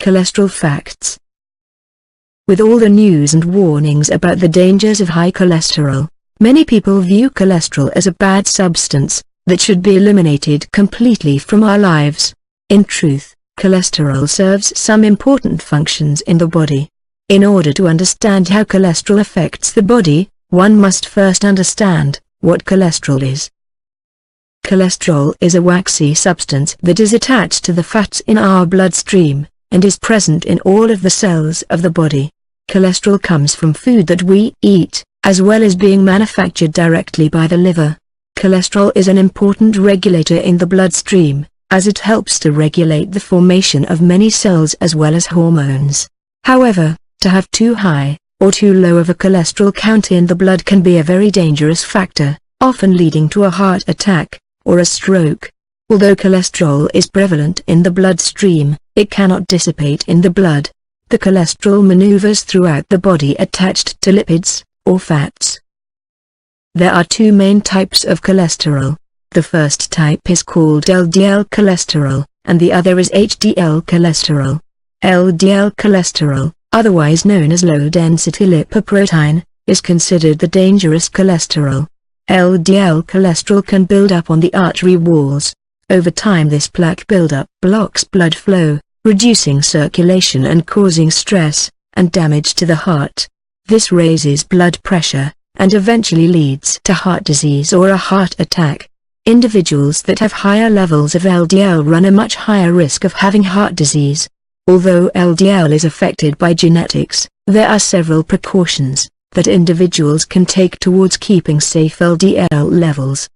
Cholesterol facts. With all the news and warnings about the dangers of high cholesterol, many people view cholesterol as a bad substance that should be eliminated completely from our lives. In truth, cholesterol serves some important functions in the body. In order to understand how cholesterol affects the body, one must first understand what cholesterol is. Cholesterol is a waxy substance that is attached to the fats in our bloodstream, and is present in all of the cells of the body. Cholesterol comes from food that we eat, as well as being manufactured directly by the liver. Cholesterol is an important regulator in the bloodstream, as it helps to regulate the formation of many cells as well as hormones. However, to have too high, or too low of a cholesterol count in the blood can be a very dangerous factor, often leading to a heart attack, or a stroke. Although cholesterol is prevalent in the bloodstream, it cannot dissipate in the blood. The cholesterol maneuvers throughout the body attached to lipids, or fats. There are two main types of cholesterol. The first type is called LDL cholesterol, and the other is HDL cholesterol. LDL cholesterol, otherwise known as low-density lipoprotein, is considered the dangerous cholesterol. LDL cholesterol can build up on the artery walls. Over time this plaque buildup blocks blood flow, reducing circulation and causing stress and damage to the heart. This raises blood pressure, and eventually leads to heart disease or a heart attack. Individuals that have higher levels of LDL run a much higher risk of having heart disease. Although LDL is affected by genetics, there are several precautions that individuals can take towards keeping safe LDL levels.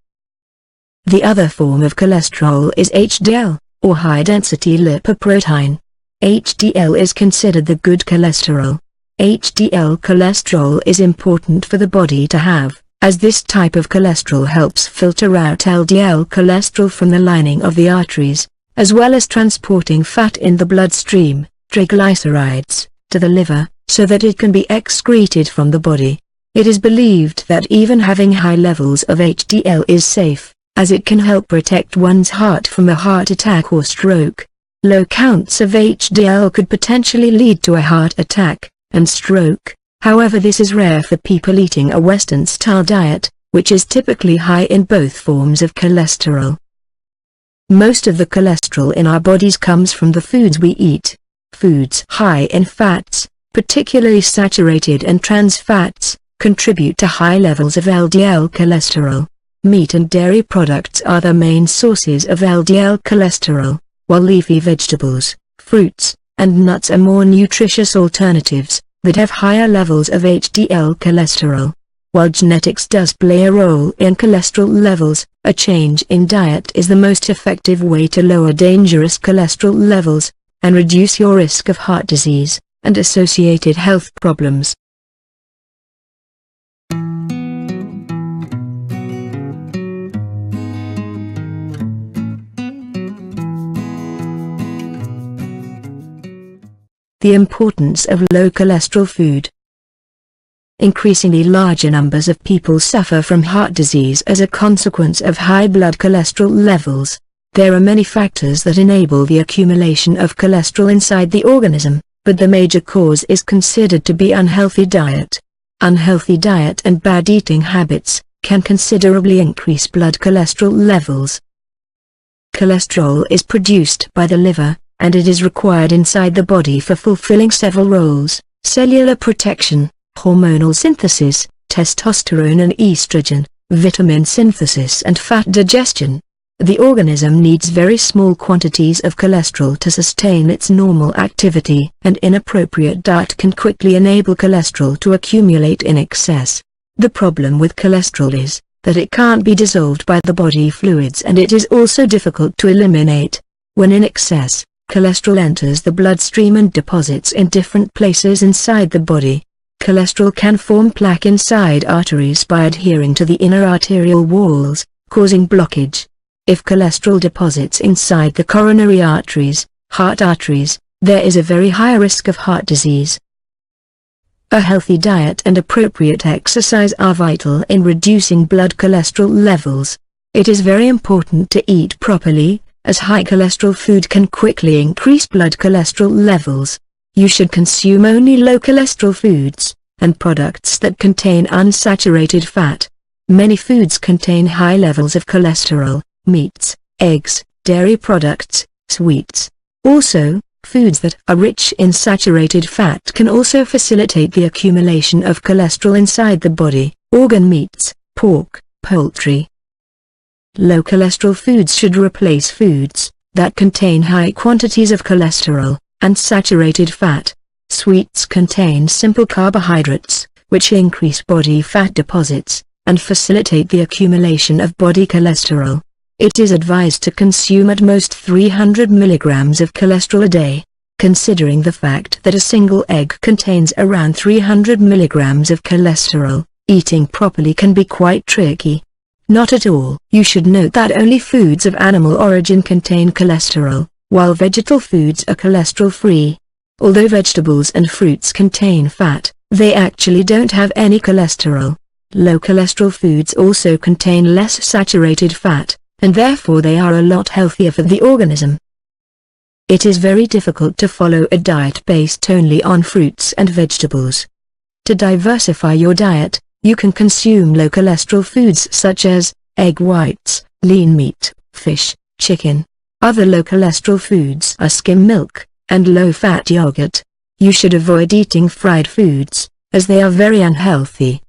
The other form of cholesterol is HDL, or high-density lipoprotein. HDL is considered the good cholesterol. HDL cholesterol is important for the body to have, as this type of cholesterol helps filter out LDL cholesterol from the lining of the arteries, as well as transporting fat in the bloodstream, triglycerides, to the liver, so that it can be excreted from the body. It is believed that even having high levels of HDL is safe, as it can help protect one's heart from a heart attack or stroke. Low counts of HDL could potentially lead to a heart attack and stroke. However, this is rare for people eating a Western-style diet, which is typically high in both forms of cholesterol. Most of the cholesterol in our bodies comes from the foods we eat. Foods high in fats, particularly saturated and trans fats, contribute to high levels of LDL cholesterol. Meat and dairy products are the main sources of LDL cholesterol, while leafy vegetables, fruits, and nuts are more nutritious alternatives that have higher levels of HDL cholesterol. While genetics does play a role in cholesterol levels, a change in diet is the most effective way to lower dangerous cholesterol levels and reduce your risk of heart disease and associated health problems. The importance of low cholesterol food. Increasingly larger numbers of people suffer from heart disease as a consequence of high blood cholesterol levels. There are many factors that enable the accumulation of cholesterol inside the organism, but the major cause is considered to be unhealthy diet. Unhealthy diet and bad eating habits can considerably increase blood cholesterol levels. Cholesterol is produced by the liver, and it is required inside the body for fulfilling several roles: cellular protection, hormonal synthesis, testosterone and estrogen, vitamin synthesis and fat digestion. The organism needs very small quantities of cholesterol to sustain its normal activity, and inappropriate diet can quickly enable cholesterol to accumulate in excess. The problem with cholesterol is that it can't be dissolved by the body fluids, and it is also difficult to eliminate. When in excess, cholesterol enters the bloodstream and deposits in different places inside the body. Cholesterol can form plaque inside arteries by adhering to the inner arterial walls, causing blockage. If cholesterol deposits inside the coronary arteries, heart arteries, there is a very high risk of heart disease. A healthy diet and appropriate exercise are vital in reducing blood cholesterol levels. It is very important to eat properly, as high cholesterol food can quickly increase blood cholesterol levels. You should consume only low cholesterol foods, and products that contain unsaturated fat. Many foods contain high levels of cholesterol: meats, eggs, dairy products, sweets. Also, foods that are rich in saturated fat can also facilitate the accumulation of cholesterol inside the body: organ meats, pork, poultry. Low cholesterol foods should replace foods that contain high quantities of cholesterol and saturated fat. Sweets contain simple carbohydrates, which increase body fat deposits and facilitate the accumulation of body cholesterol. It is advised to consume at most 300 milligrams of cholesterol a day. Considering the fact that a single egg contains around 300 milligrams of cholesterol, eating properly can be quite tricky. Not at all. You should note that only foods of animal origin contain cholesterol, while vegetal foods are cholesterol-free. Although vegetables and fruits contain fat, they actually don't have any cholesterol. Low cholesterol foods also contain less saturated fat, and therefore they are a lot healthier for the organism. It is very difficult to follow a diet based only on fruits and vegetables. To diversify your diet, you can consume low cholesterol foods such as egg whites, lean meat, fish, chicken. Other low cholesterol foods are skim milk and low-fat yogurt. You should avoid eating fried foods, as they are very unhealthy.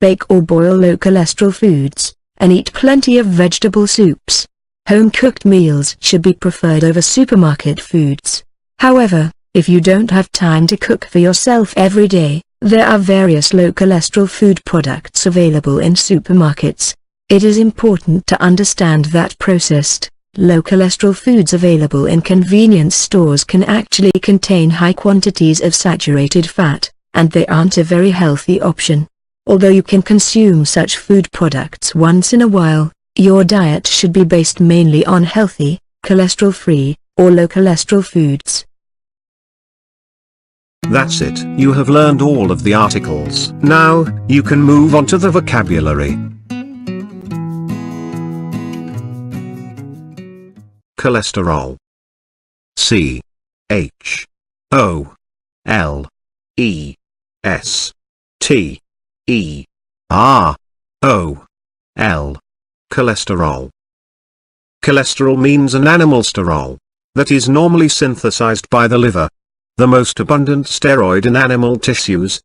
Bake or boil low cholesterol foods, and eat plenty of vegetable soups. Home-cooked meals should be preferred over supermarket foods. However, if you don't have time to cook for yourself every day, there are various low cholesterol food products available in supermarkets. It is important to understand that processed, low cholesterol foods available in convenience stores can actually contain high quantities of saturated fat, and they aren't a very healthy option. Although you can consume such food products once in a while, your diet should be based mainly on healthy, cholesterol-free, or low cholesterol foods. That's it. You have learned all of the articles. Now, you can move on to the vocabulary. Cholesterol. C H O L E S T E R O L. Cholesterol. Cholesterol means an animal sterol that is normally synthesized by the liver, the most abundant steroid in animal tissues.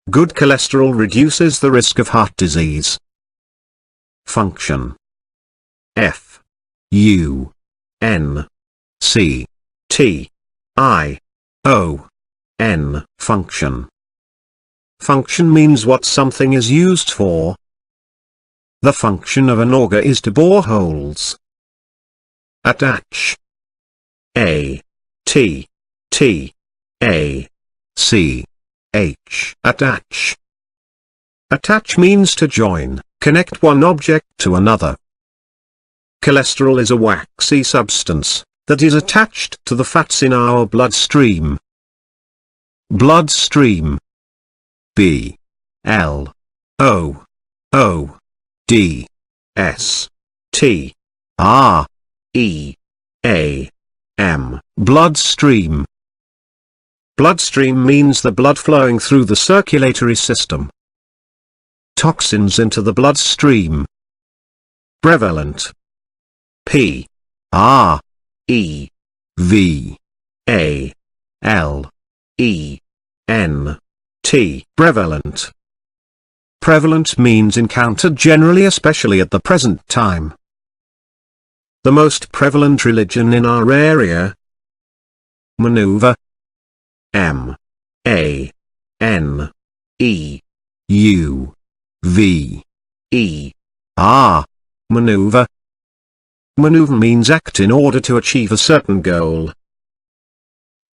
Good cholesterol reduces the risk of heart disease. Function. F U N C T I O N. Function. Function means what something is used for. The function of an auger is to bore holes. Attach. A T T A C H. Attach. Attach means to join, connect one object to another. Cholesterol is a waxy substance that is attached to the fats in our bloodstream. Bloodstream. B L O O D S T R E A M. Bloodstream. Bloodstream means the blood flowing through the circulatory system. Toxins into the bloodstream. Prevalent. P R E V A L E N T. Prevalent. Prevalent means encountered generally, especially at the present time. The most prevalent religion in our area. Maneuver. M A N E U V E R. Maneuver. Maneuver means act in order to achieve a certain goal.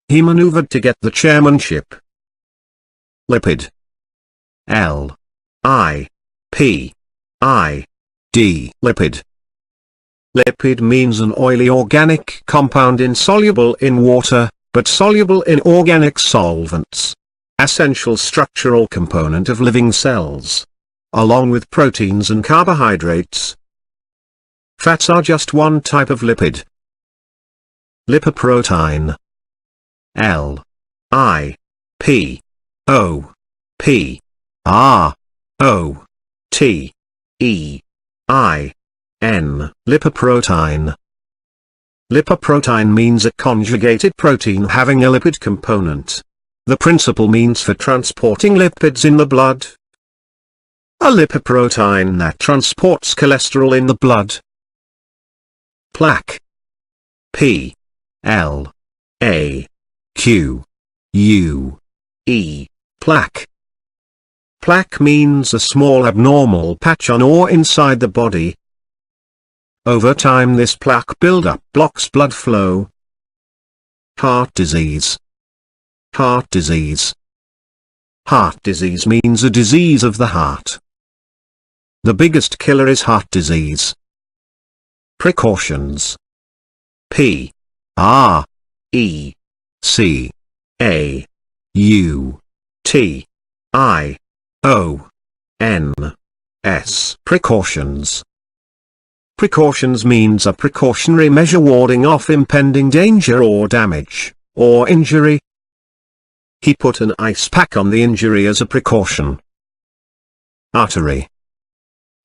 He maneuvered to get the chairmanship. Lipid. L I P I D. Lipid. Lipid means an oily organic compound insoluble in water, but soluble in organic solvents. Essential structural component of living cells. Along with proteins and carbohydrates. Fats are just one type of lipid. Lipoprotein. L I P O P R O T E I N. Lipoprotein. Lipoprotein means a conjugated protein having a lipid component. The principal means for transporting lipids in the blood. A lipoprotein that transports cholesterol in the blood. Plaque. P L A Q U E. Plaque. Plaque means a small abnormal patch on or inside the body. Over time this plaque buildup blocks blood flow. Heart disease. Heart disease. Heart disease means a disease of the heart. The biggest killer is heart disease. Precautions. P R E C A U T I O N S. Precautions. Precautions means a precautionary measure warding off impending danger or damage, or injury. He put an ice pack on the injury as a precaution. Artery.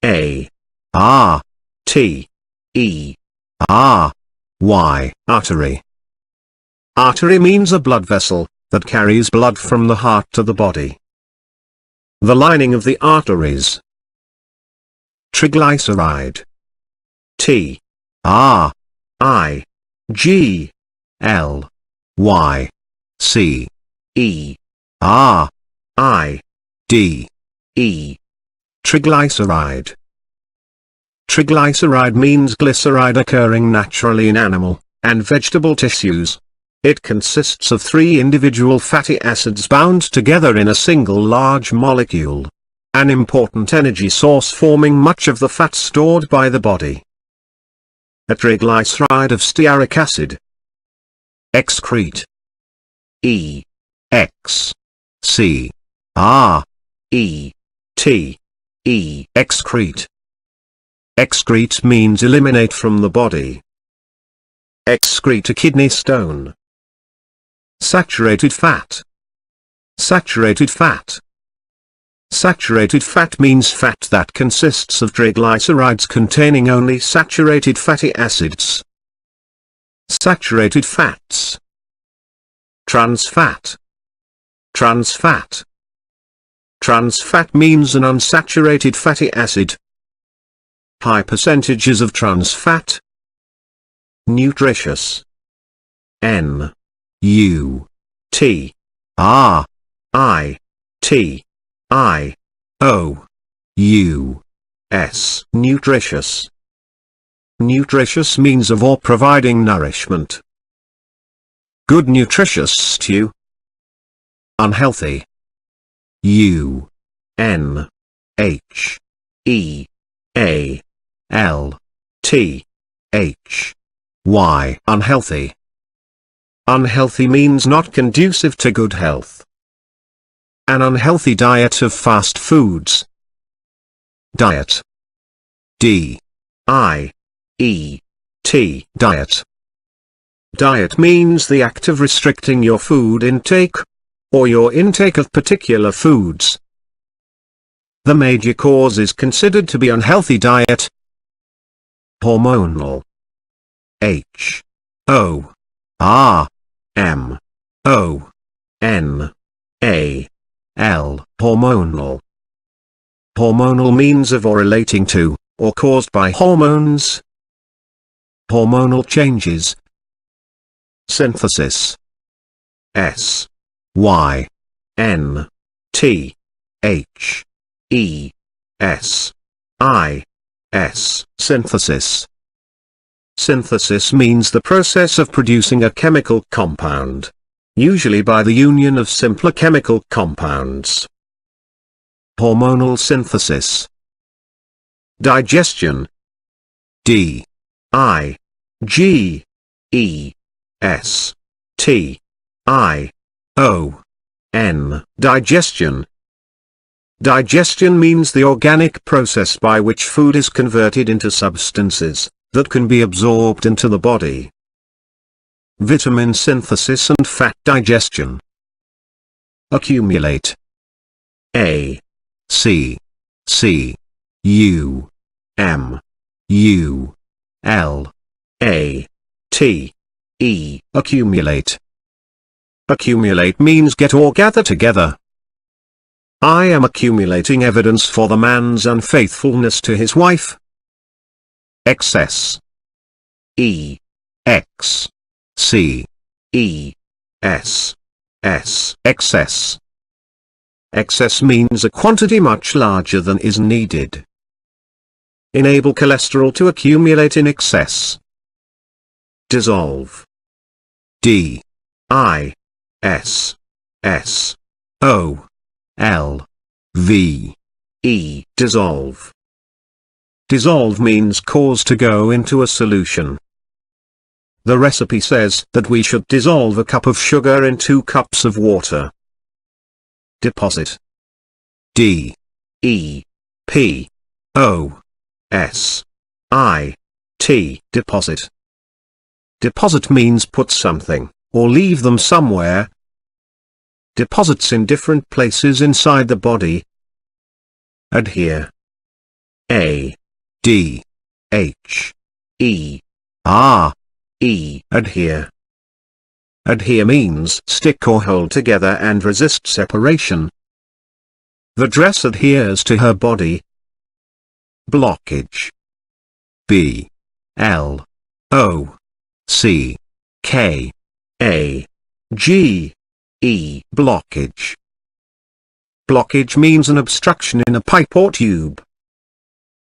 A R T E R Y. Artery. Artery means a blood vessel that carries blood from the heart to the body. The lining of the arteries. Triglyceride. T R I G L Y C E R I D E. Triglyceride. Triglyceride means glyceride occurring naturally in animal and vegetable tissues. It consists of 3 individual fatty acids bound together in a single large molecule. An important energy source forming much of the fat stored by the body. A triglyceride of stearic acid. Excrete. E X C R E T E. Excrete. Excrete means eliminate from the body. Excrete a kidney stone. Saturated fat. Saturated fat. Saturated fat means fat that consists of triglycerides containing only saturated fatty acids. Saturated fats. Trans fat. Trans fat. Trans fat means an unsaturated fatty acid. High percentages of trans fat. Nutritious. N U T R I T I O U S. Nutritious. Nutritious means of or providing nourishment. Good nutritious stew. Unhealthy. U N H E A L T H Y. Unhealthy. Unhealthy means not conducive to good health. An unhealthy diet of fast foods. Diet. D I E T. Diet. Diet means the act of restricting your food intake, or your intake of particular foods. The major cause is considered to be unhealthy diet. Hormonal. H O R M O N A L. Hormonal. Hormonal means of or relating to, or caused by hormones. Hormonal changes. Synthesis. S Y N T H E S I S. Synthesis. Synthesis means the process of producing a chemical compound, usually by the union of simpler chemical compounds. Hormonal synthesis. Digestion. D I G E S T I O N. Digestion. Digestion means the organic process by which food is converted into substances, that can be absorbed into the body. Vitamin synthesis and fat digestion. Accumulate. A C C U M U L A T E. Accumulate. Accumulate means get or gather together. I am accumulating evidence for the man's unfaithfulness to his wife. Excess. E X C E S S. Excess. Excess means a quantity much larger than is needed. Enable cholesterol to accumulate in excess. Dissolve. D I S S O L V E. Dissolve. Dissolve means cause to go into a solution. The recipe says that we should dissolve a cup of sugar in 2 cups of water. Deposit. D E P O S I T. Deposit. Deposit means put something, or leave them somewhere. Deposits in different places inside the body. Adhere. A D H E R E. Adhere. Adhere means stick or hold together and resist separation. The dress adheres to her body. Blockage. B L O C K A G E. Blockage. Blockage means an obstruction in a pipe or tube.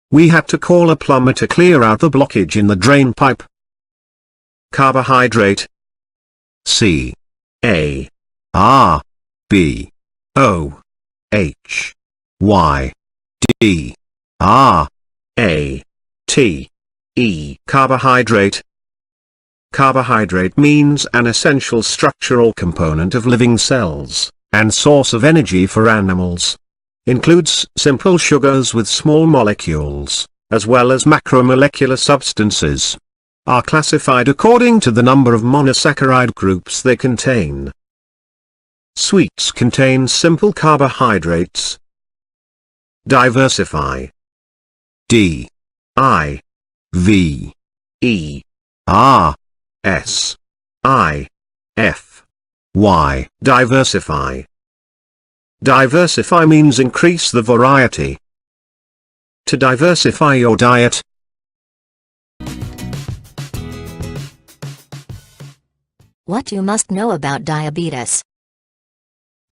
We had to call a plumber to clear out the blockage in the drain pipe. Carbohydrate. C A R B O H Y D R A T E. Carbohydrate. Carbohydrate means an essential structural component of living cells, and source of energy for animals. Includes simple sugars with small molecules, as well as macromolecular substances. Are classified according to the number of monosaccharide groups they contain. Sweets contain simple carbohydrates. Diversify. D I V E R S I F Y. Diversify. Diversify means increase the variety. To diversify your diet. What you must know about diabetes.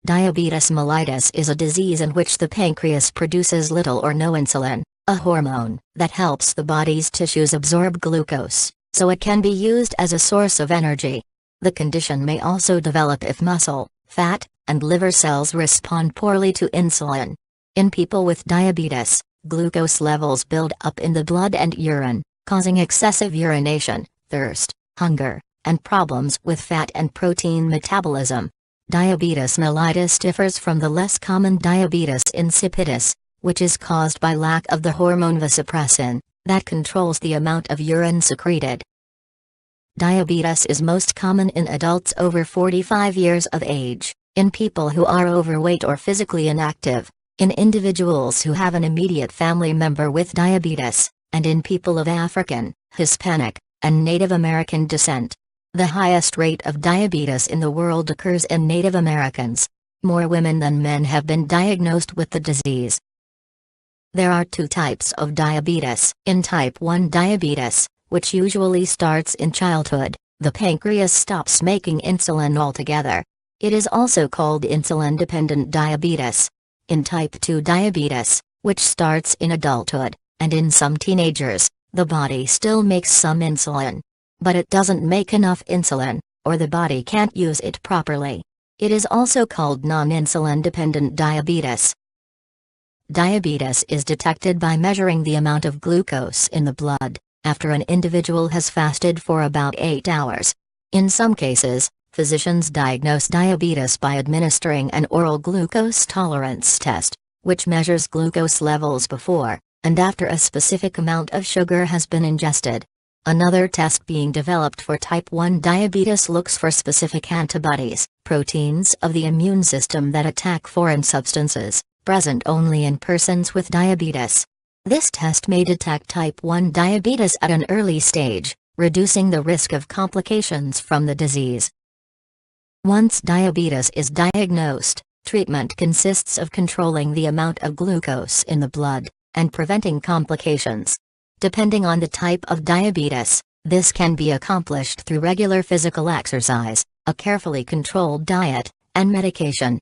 Diabetes mellitus is a disease in which the pancreas produces little or no insulin, a hormone that helps the body's tissues absorb glucose, so it can be used as a source of energy. The condition may also develop if muscle, fat, and liver cells respond poorly to insulin. In people with diabetes, glucose levels build up in the blood and urine, causing excessive urination, thirst, hunger, and problems with fat and protein metabolism. Diabetes mellitus differs from the less common diabetes insipidus, which is caused by lack of the hormone vasopressin, that controls the amount of urine secreted. Diabetes is most common in adults over 45 years of age, in people who are overweight or physically inactive, in individuals who have an immediate family member with diabetes, and in people of African, Hispanic, and Native American descent. The highest rate of diabetes in the world occurs in Native Americans. More women than men have been diagnosed with the disease. There are 2 types of diabetes. In type 1 diabetes, which usually starts in childhood, the pancreas stops making insulin altogether. It is also called insulin-dependent diabetes. In type 2 diabetes, which starts in adulthood, and in some teenagers, the body still makes some insulin. But it doesn't make enough insulin, or the body can't use it properly. It is also called non-insulin dependent diabetes. Diabetes is detected by measuring the amount of glucose in the blood, after an individual has fasted for about 8 hours. In some cases, physicians diagnose diabetes by administering an oral glucose tolerance test, which measures glucose levels before, and after a specific amount of sugar has been ingested. Another test being developed for type 1 diabetes looks for specific antibodies, proteins of the immune system that attack foreign substances, present only in persons with diabetes. This test may detect type 1 diabetes at an early stage, reducing the risk of complications from the disease. Once diabetes is diagnosed, treatment consists of controlling the amount of glucose in the blood, and preventing complications. Depending on the type of diabetes, this can be accomplished through regular physical exercise, a carefully controlled diet, and medication.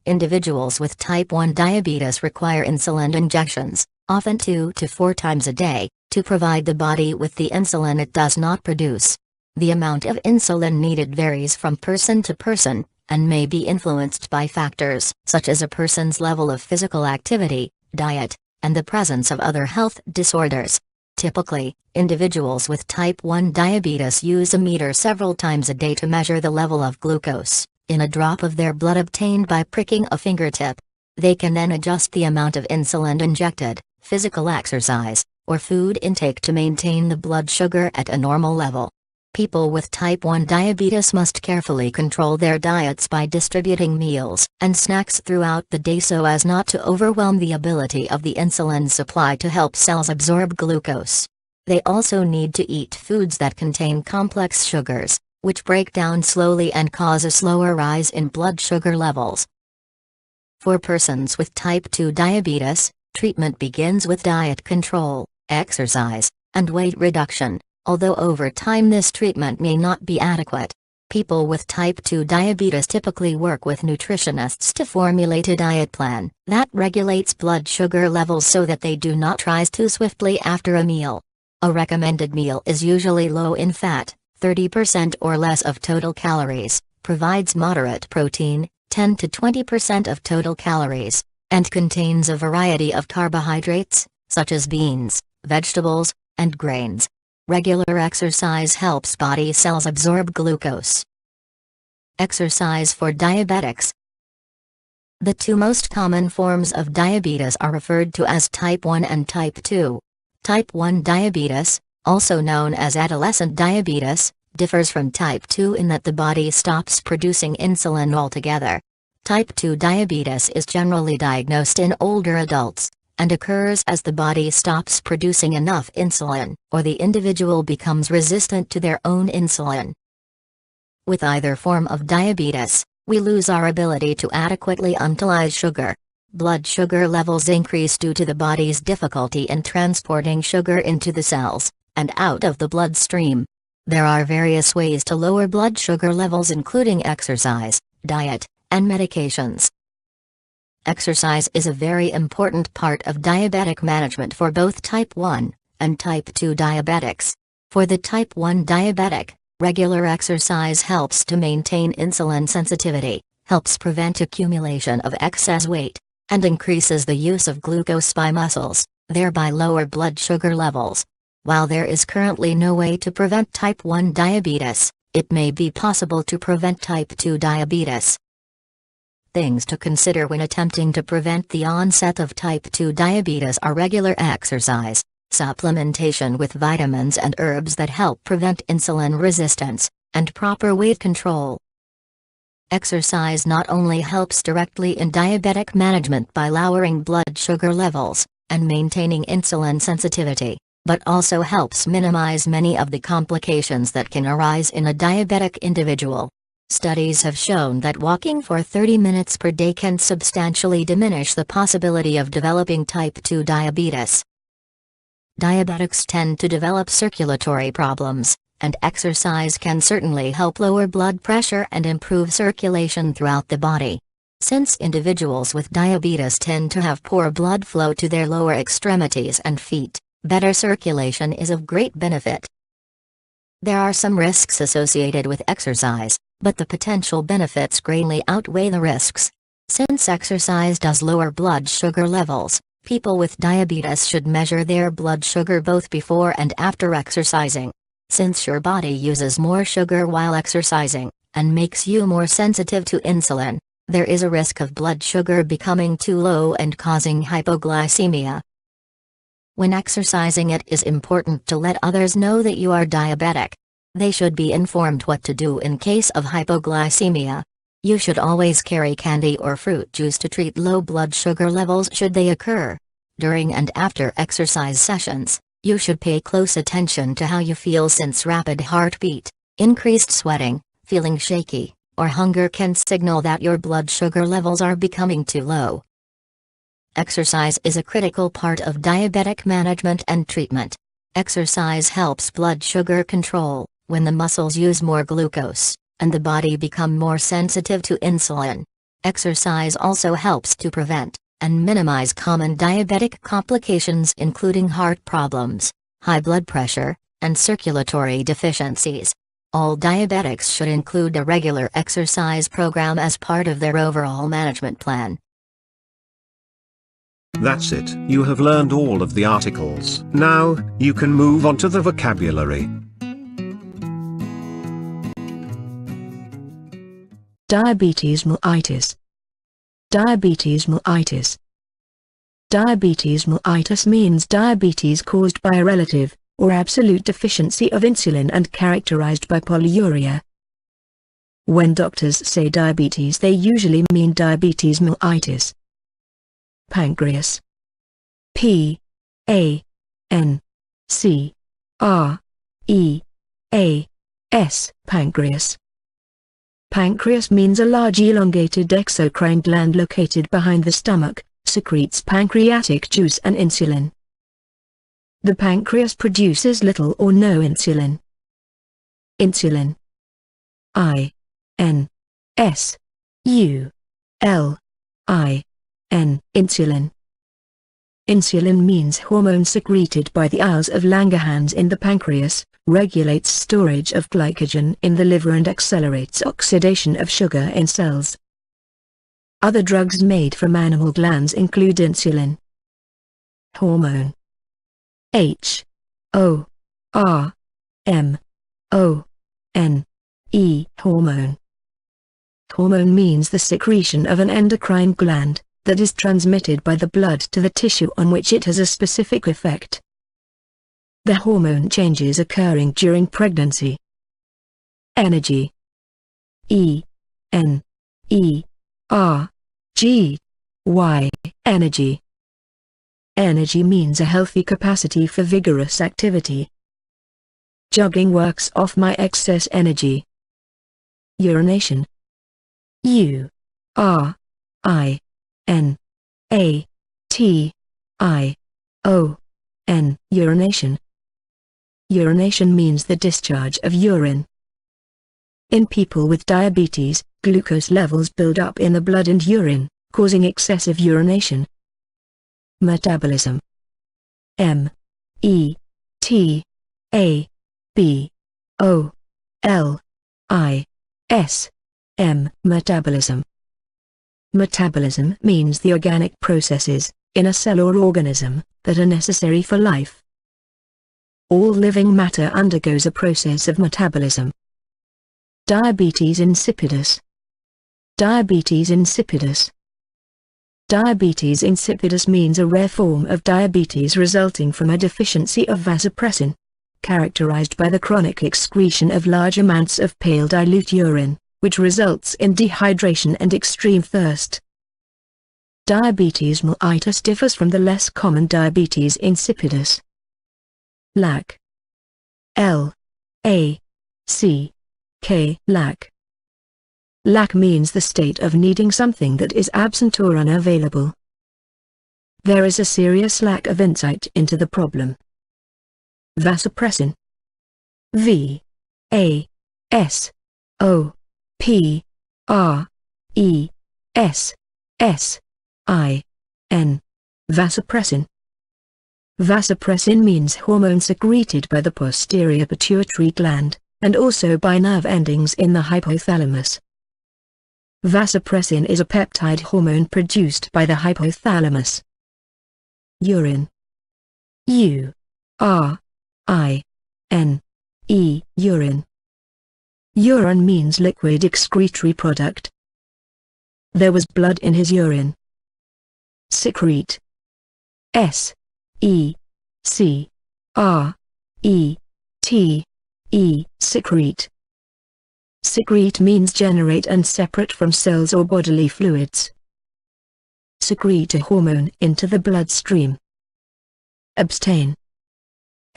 Individuals with type 1 diabetes require insulin injections, often 2 to 4 times a day, to provide the body with the insulin it does not produce. The amount of insulin needed varies from person to person, and may be influenced by factors such as a person's level of physical activity, diet, and the presence of other health disorders. Typically, individuals with type 1 diabetes use a meter several times a day to measure the level of glucose in a drop of their blood obtained by pricking a fingertip. They can then adjust the amount of insulin injected, physical exercise, or food intake to maintain the blood sugar at a normal level. People with type 1 diabetes must carefully control their diets by distributing meals and snacks throughout the day so as not to overwhelm the ability of the insulin supply to help cells absorb glucose. They also need to eat foods that contain complex sugars, which break down slowly and cause a slower rise in blood sugar levels. For persons with type 2 diabetes, treatment begins with diet control, exercise, and weight reduction. Although over time this treatment may not be adequate. People with type 2 diabetes typically work with nutritionists to formulate a diet plan that regulates blood sugar levels so that they do not rise too swiftly after a meal. A recommended meal is usually low in fat, 30% or less of total calories, provides moderate protein, 10 to 20% of total calories, and contains a variety of carbohydrates, such as beans, vegetables, and grains. Regular exercise helps body cells absorb glucose. Exercise for diabetics. The two most common forms of diabetes are referred to as type 1 and type 2. Type 1 diabetes, also known as adolescent diabetes, differs from type 2 in that the body stops producing insulin altogether. Type 2 diabetes is generally diagnosed in older adults, and occurs as the body stops producing enough insulin, or the individual becomes resistant to their own insulin. With either form of diabetes, we lose our ability to adequately utilize sugar. Blood sugar levels increase due to the body's difficulty in transporting sugar into the cells, and out of the bloodstream. There are various ways to lower blood sugar levels including exercise, diet, and medications. Exercise is a very important part of diabetic management for both type 1 and type 2 diabetics. For the type 1 diabetic, regular exercise helps to maintain insulin sensitivity, helps prevent accumulation of excess weight, and increases the use of glucose by muscles, thereby lower blood sugar levels. While there is currently no way to prevent type 1 diabetes, it may be possible to prevent type 2 diabetes. Things to consider when attempting to prevent the onset of type 2 diabetes are regular exercise, supplementation with vitamins and herbs that help prevent insulin resistance, and proper weight control. Exercise not only helps directly in diabetic management by lowering blood sugar levels and maintaining insulin sensitivity, but also helps minimize many of the complications that can arise in a diabetic individual. Studies have shown that walking for 30 minutes per day can substantially diminish the possibility of developing type 2 diabetes. Diabetics tend to develop circulatory problems, and exercise can certainly help lower blood pressure and improve circulation throughout the body. Since individuals with diabetes tend to have poor blood flow to their lower extremities and feet, better circulation is of great benefit. There are some risks associated with exercise, but the potential benefits greatly outweigh the risks. Since exercise does lower blood sugar levels, people with diabetes should measure their blood sugar both before and after exercising. Since your body uses more sugar while exercising, and makes you more sensitive to insulin, there is a risk of blood sugar becoming too low and causing hypoglycemia. When exercising, it is important to let others know that you are diabetic. They should be informed what to do in case of hypoglycemia. You should always carry candy or fruit juice to treat low blood sugar levels should they occur. During and after exercise sessions, you should pay close attention to how you feel, since rapid heartbeat, increased sweating, feeling shaky, or hunger can signal that your blood sugar levels are becoming too low. Exercise is a critical part of diabetic management and treatment. Exercise helps blood sugar control when the muscles use more glucose, and the body become more sensitive to insulin. Exercise also helps to prevent and minimize common diabetic complications, including heart problems, high blood pressure, and circulatory deficiencies. All diabetics should include a regular exercise program as part of their overall management plan. That's it. You have learned all of the articles. Now, you can move on to the vocabulary. Diabetes mellitus. Diabetes mellitus. Diabetes mellitus means diabetes caused by a relative or absolute deficiency of insulin and characterized by polyuria. When doctors say diabetes, they usually mean diabetes mellitus. Pancreas. P A N C R E A S. Pancreas. Pancreas means a large elongated exocrine gland located behind the stomach, secretes pancreatic juice and insulin. The pancreas produces little or no insulin. Insulin. I N S U L I N. Insulin. Insulin means hormone secreted by the iles of Langerhans in the pancreas, regulates storage of glycogen in the liver and accelerates oxidation of sugar in cells. Other drugs made from animal glands include insulin. Hormone. H O R M O N E. Hormone. Hormone means the secretion of an endocrine gland that is transmitted by the blood to the tissue on which it has a specific effect. The hormone changes occurring during pregnancy. Energy. E N E R G Y. Energy. Energy means a healthy capacity for vigorous activity. Jogging works off my excess energy. Urination. U R I N A T I O N. Urination. Urination means the discharge of urine. In people with diabetes, glucose levels build up in the blood and urine, causing excessive urination. Metabolism. M E T A B O L I S M. Metabolism. Metabolism means the organic processes, in a cell or organism, that are necessary for life. All living matter undergoes a process of metabolism. Diabetes insipidus. Diabetes insipidus. Diabetes insipidus means a rare form of diabetes resulting from a deficiency of vasopressin, characterized by the chronic excretion of large amounts of pale dilute urine, which results in dehydration and extreme thirst. Diabetes mellitus differs from the less common diabetes insipidus. Lack. L A C K. Lack. Lack means the state of needing something that is absent or unavailable. There is a serious lack of insight into the problem. Vasopressin. V A S O P R E S S I N. Vasopressin. Vasopressin means hormone secreted by the posterior pituitary gland, and also by nerve endings in the hypothalamus. Vasopressin is a peptide hormone produced by the hypothalamus. Urine. U R I N E. Urine. Urine means liquid excretory product. There was blood in his urine. Secrete. S E C R E T E secrete. Secrete means generate and separate from cells or bodily fluids. Secrete a hormone into the bloodstream. Abstain.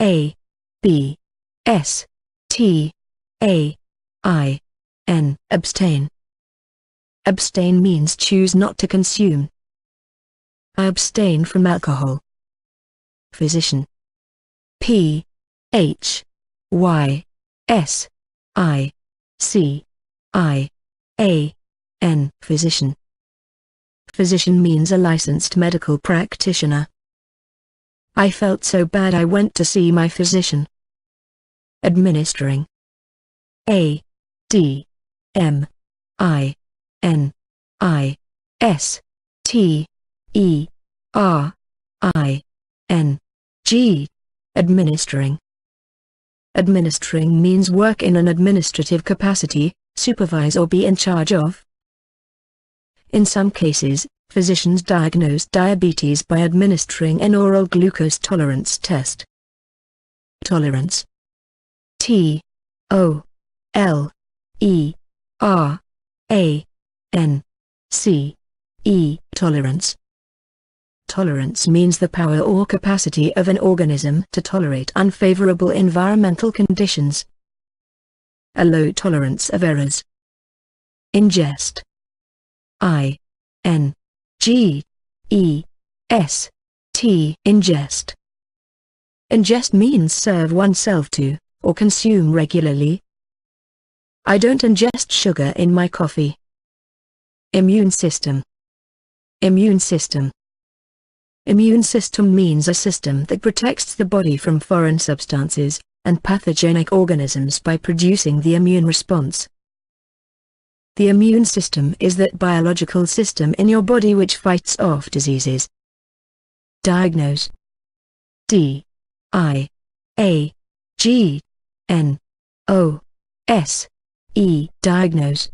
A B S T A I N abstain. Abstain means choose not to consume. I abstain from alcohol. Physician. P H Y S I C I A N physician. Physician means a licensed medical practitioner. I felt so bad I went to see my physician. Administering. A D M I N I S T E R I N G administering. Administering means work in an administrative capacity, supervise or be in charge of. In some cases, physicians diagnose diabetes by administering an oral glucose tolerance test. Tolerance. T O L E R A N C E tolerance. Tolerance means the power or capacity of an organism to tolerate unfavorable environmental conditions. A low tolerance of errors. Ingest. I N G E S T ingest. Ingest means serve oneself to, or consume regularly. I don't ingest sugar in my coffee. Immune system. Immune system. Immune system means a system that protects the body from foreign substances and pathogenic organisms by producing the immune response. The immune system is that biological system in your body which fights off diseases. Diagnose. D I A G N O S E diagnose.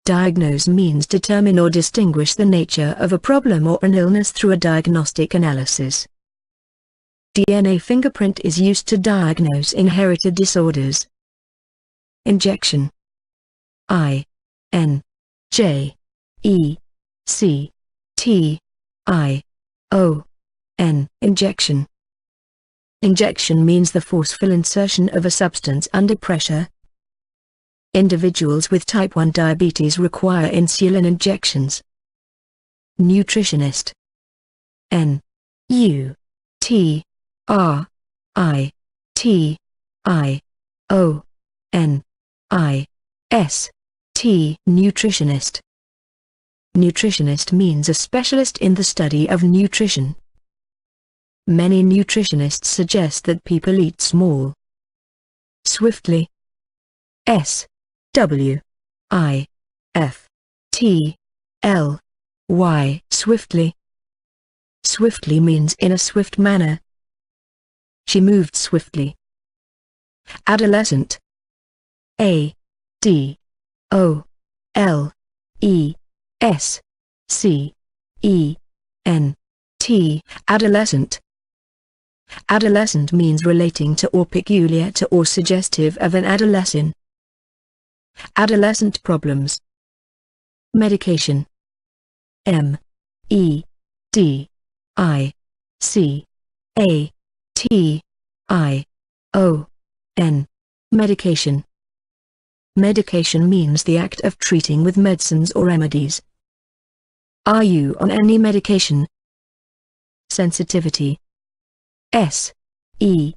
Diagnose means determine or distinguish the nature of a problem or an illness through a diagnostic analysis. DNA fingerprint is used to diagnose inherited disorders. Injection. I N J E C T I O N injection. Injection means the forceful insertion of a substance under pressure. Individuals with type 1 diabetes require insulin injections. Nutritionist. N U T R I T I O N I S T nutritionist. Nutritionist means a specialist in the study of nutrition. Many nutritionists suggest that people eat small. Swiftly. S W I F T L Y swiftly. Swiftly means in a swift manner. She moved swiftly. Adolescent. A D O L E S C E N T adolescent. Adolescent means relating to or peculiar to or suggestive of an adolescent. Adolescent problems. Medication. M E D I C A T I O N medication. Medication means the act of treating with medicines or remedies. Are you on any medication? Sensitivity. S E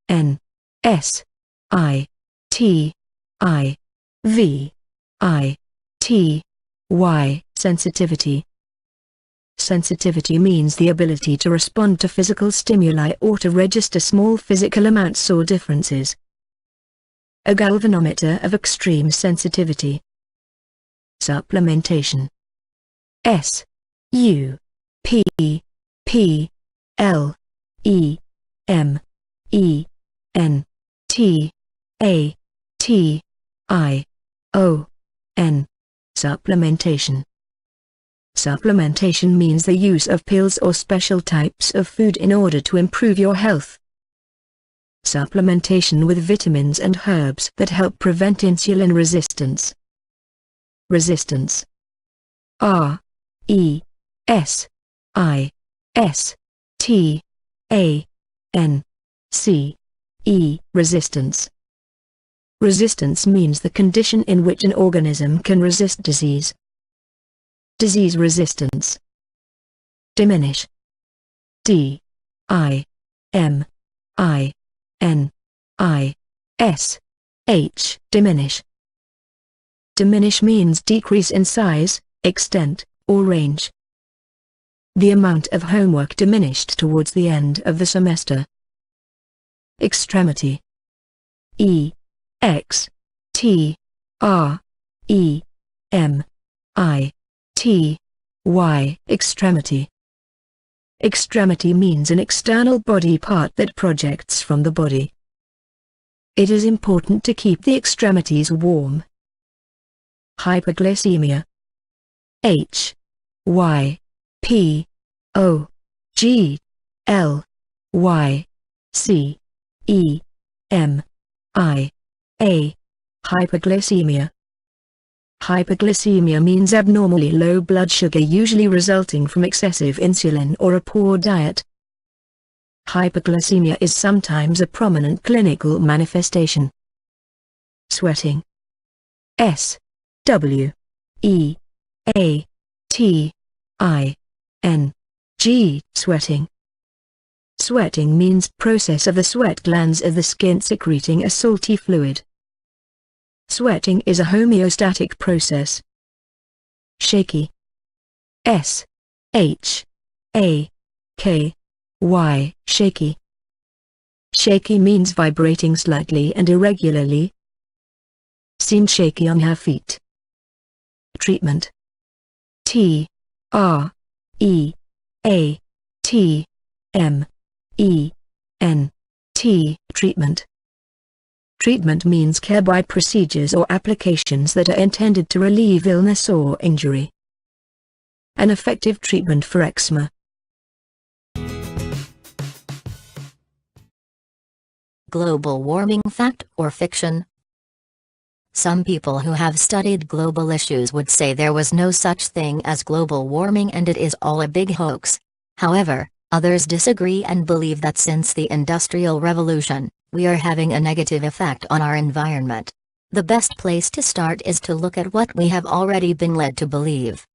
N S I T I V I T Y sensitivity. Sensitivity means the ability to respond to physical stimuli or to register small physical amounts or differences. A galvanometer of extreme sensitivity. Supplementation. S U P P L E M E N T A T I O N supplementation. Supplementation means the use of pills or special types of food in order to improve your health. Supplementation with vitamins and herbs that help prevent insulin resistance. Resistance. R E S I S T A N C E. Resistance. Resistance means the condition in which an organism can resist disease. Disease resistance. Diminish. D I M I N I S H. Diminish. Diminish means decrease in size, extent, or range. The amount of homework diminished towards the end of the semester. Extremity. E X T R E M I T Y. Extremity. Extremity means an external body part that projects from the body. It is important to keep the extremities warm. Hypoglycemia. H Y P O G L Y C E M I A. Hypoglycemia. Hypoglycemia means abnormally low blood sugar, usually resulting from excessive insulin or a poor diet. Hypoglycemia is sometimes a prominent clinical manifestation. Sweating. S W E A T I N G. Sweating. Sweating means process of the sweat glands of the skin secreting a salty fluid. Sweating is a homeostatic process. Shaky. S H A K Y. Shaky. Shaky means vibrating slightly and irregularly. Seem shaky on her feet. Treatment. T R E A T M E N T. Treatment. Treatment means care by procedures or applications that are intended to relieve illness or injury. An effective treatment for eczema. Global warming, fact or fiction? Some people who have studied global issues would say there was no such thing as global warming and it is all a big hoax. However, others disagree and believe that since the Industrial Revolution, we are having a negative effect on our environment. The best place to start is to look at what we have already been led to believe.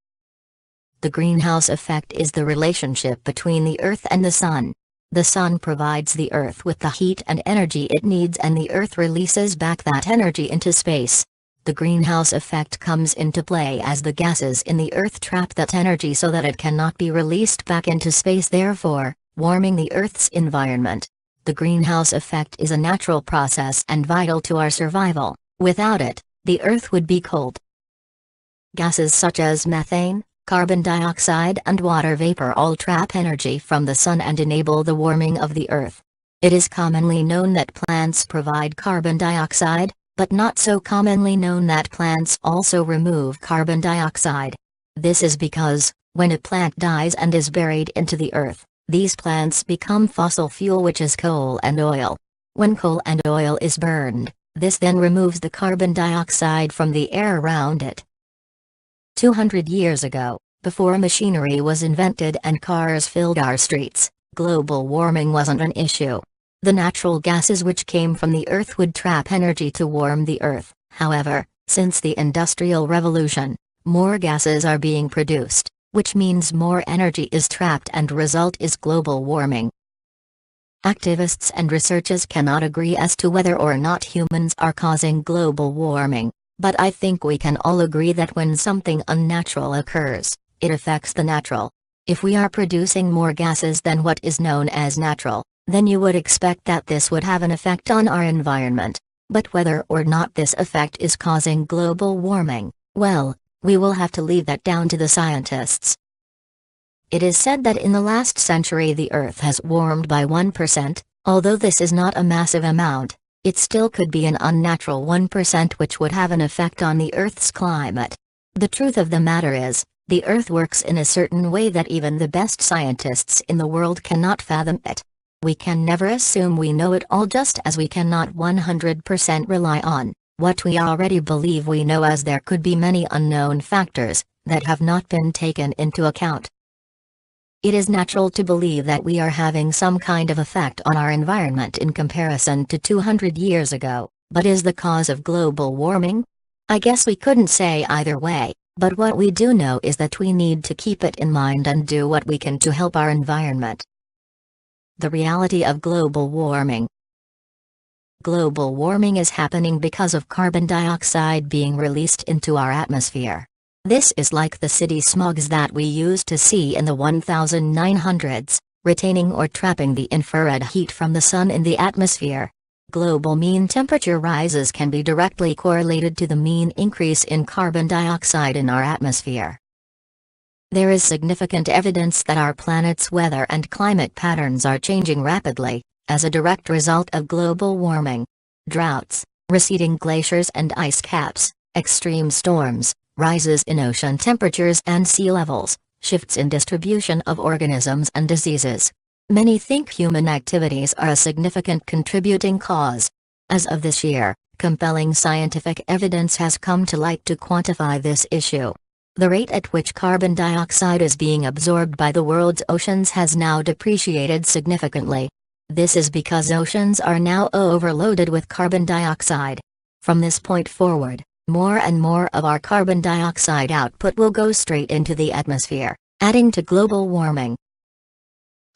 The greenhouse effect is the relationship between the Earth and the Sun. The Sun provides the Earth with the heat and energy it needs, and the Earth releases back that energy into space. The greenhouse effect comes into play as the gases in the Earth trap that energy so that it cannot be released back into space, therefore, warming the Earth's environment. The greenhouse effect is a natural process and vital to our survival. Without it, the Earth would be cold. Gases such as methane, carbon dioxide and water vapor all trap energy from the Sun and enable the warming of the Earth. It is commonly known that plants provide carbon dioxide, but not so commonly known that plants also remove carbon dioxide. This is because, when a plant dies and is buried into the Earth, these plants become fossil fuel, which is coal and oil. When coal and oil is burned, this then removes the carbon dioxide from the air around it. 200 years ago, before machinery was invented and cars filled our streets, global warming wasn't an issue. The natural gases which came from the Earth would trap energy to warm the Earth. However, since the Industrial Revolution, more gases are being produced, which means more energy is trapped and result is global warming. Activists and researchers cannot agree as to whether or not humans are causing global warming, but I think we can all agree that when something unnatural occurs, it affects the natural. If we are producing more gases than what is known as natural, then you would expect that this would have an effect on our environment. But whether or not this effect is causing global warming, well, we will have to leave that down to the scientists. It is said that in the last century the Earth has warmed by 1%, although this is not a massive amount, it still could be an unnatural 1% which would have an effect on the Earth's climate. The truth of the matter is, The Earth works in a certain way that even the best scientists in the world cannot fathom it. We can never assume we know it all, just as we cannot 100% rely on what we already believe we know, as there could be many unknown factors that have not been taken into account. It is natural to believe that we are having some kind of effect on our environment in comparison to 200 years ago, but is the cause of global warming? I guess we couldn't say either way, but what we do know is that we need to keep it in mind and do what we can to help our environment. The reality of global warming. Global warming is happening because of carbon dioxide being released into our atmosphere. This is like the city smogs that we used to see in the 1900s, retaining or trapping the infrared heat from the sun in the atmosphere. Global mean temperature rises can be directly correlated to the mean increase in carbon dioxide in our atmosphere. There is significant evidence that our planet's weather and climate patterns are changing rapidly, as a direct result of global warming. Droughts, receding glaciers and ice caps, extreme storms, rises in ocean temperatures and sea levels, shifts in distribution of organisms and diseases. Many think human activities are a significant contributing cause. As of this year, compelling scientific evidence has come to light to quantify this issue. The rate at which carbon dioxide is being absorbed by the world's oceans has now depreciated significantly. This is because oceans are now overloaded with carbon dioxide. From this point forward, more and more of our carbon dioxide output will go straight into the atmosphere, adding to global warming.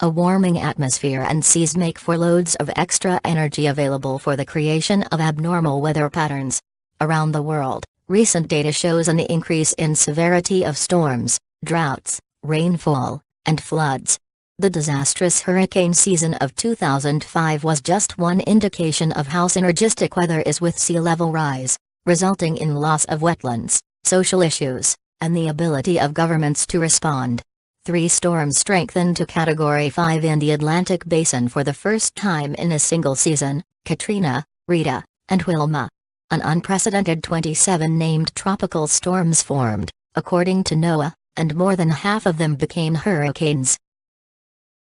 A warming atmosphere and seas make for loads of extra energy available for the creation of abnormal weather patterns. Around the world, recent data shows an increase in severity of storms, droughts, rainfall, and floods. The disastrous hurricane season of 2005 was just one indication of how synergistic weather is with sea level rise, resulting in loss of wetlands, social issues, and the ability of governments to respond. 3 storms strengthened to Category 5 in the Atlantic Basin for the first time in a single season: Katrina, Rita, and Wilma. An unprecedented 27 named tropical storms formed, according to NOAA, and more than half of them became hurricanes.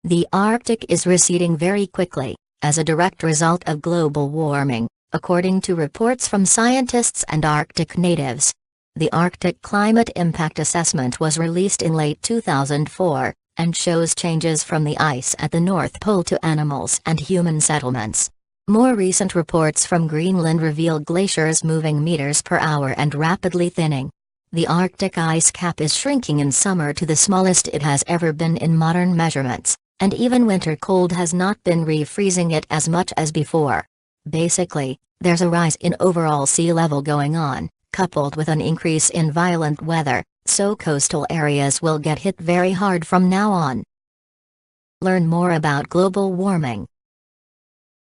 The Arctic is receding very quickly, as a direct result of global warming, according to reports from scientists and Arctic natives. The Arctic Climate Impact Assessment was released in late 2004, and shows changes from the ice at the North Pole to animals and human settlements. More recent reports from Greenland reveal glaciers moving meters per hour and rapidly thinning. The Arctic ice cap is shrinking in summer to the smallest it has ever been in modern measurements, and even winter cold has not been refreezing it as much as before. Basically, there's a rise in overall sea level going on, coupled with an increase in violent weather, so coastal areas will get hit very hard from now on. Learn more about global warming.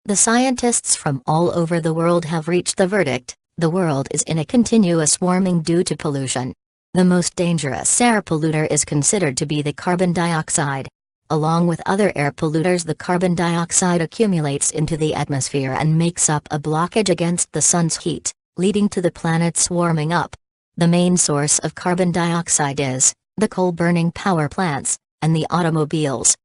The scientists from all over the world have reached the verdict: the world is in a continuous warming due to pollution. The most dangerous air polluter is considered to be the carbon dioxide. Along with other air polluters, the carbon dioxide accumulates into the atmosphere and makes up a blockage against the sun's heat, leading to the planet's warming up. The main source of carbon dioxide is the coal-burning power plants and the automobiles.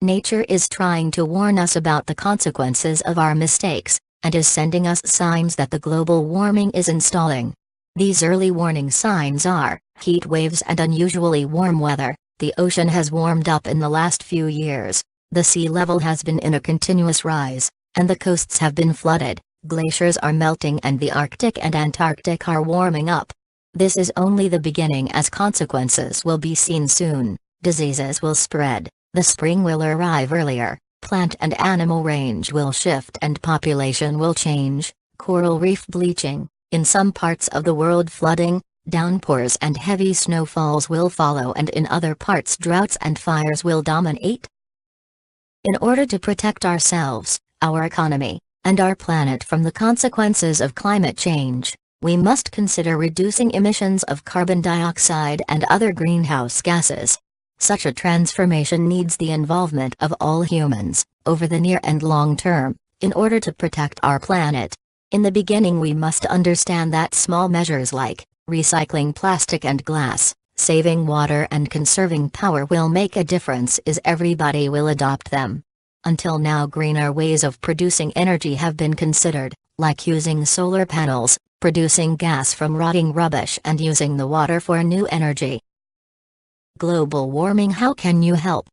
Nature is trying to warn us about the consequences of our mistakes, and is sending us signs that the global warming is installing. These early warning signs are heat waves and unusually warm weather. The ocean has warmed up in the last few years, the sea level has been in a continuous rise, and the coasts have been flooded. Glaciers are melting and the Arctic and Antarctic are warming up. This is only the beginning, as consequences will be seen soon. Diseases will spread, the spring will arrive earlier, plant and animal range will shift and population will change, coral reef bleaching, in some parts of the world flooding, downpours and heavy snowfalls will follow, and in other parts droughts and fires will dominate. In order to protect ourselves, our economy, and our planet from the consequences of climate change, we must consider reducing emissions of carbon dioxide and other greenhouse gases. Such a transformation needs the involvement of all humans, over the near and long term, in order to protect our planet. In the beginning, we must understand that small measures like recycling plastic and glass, Saving water and conserving power will make a difference as everybody will adopt them. Until now, greener ways of producing energy have been considered, like using solar panels, producing gas from rotting rubbish, and using the water for new energy. Global warming. How can you help?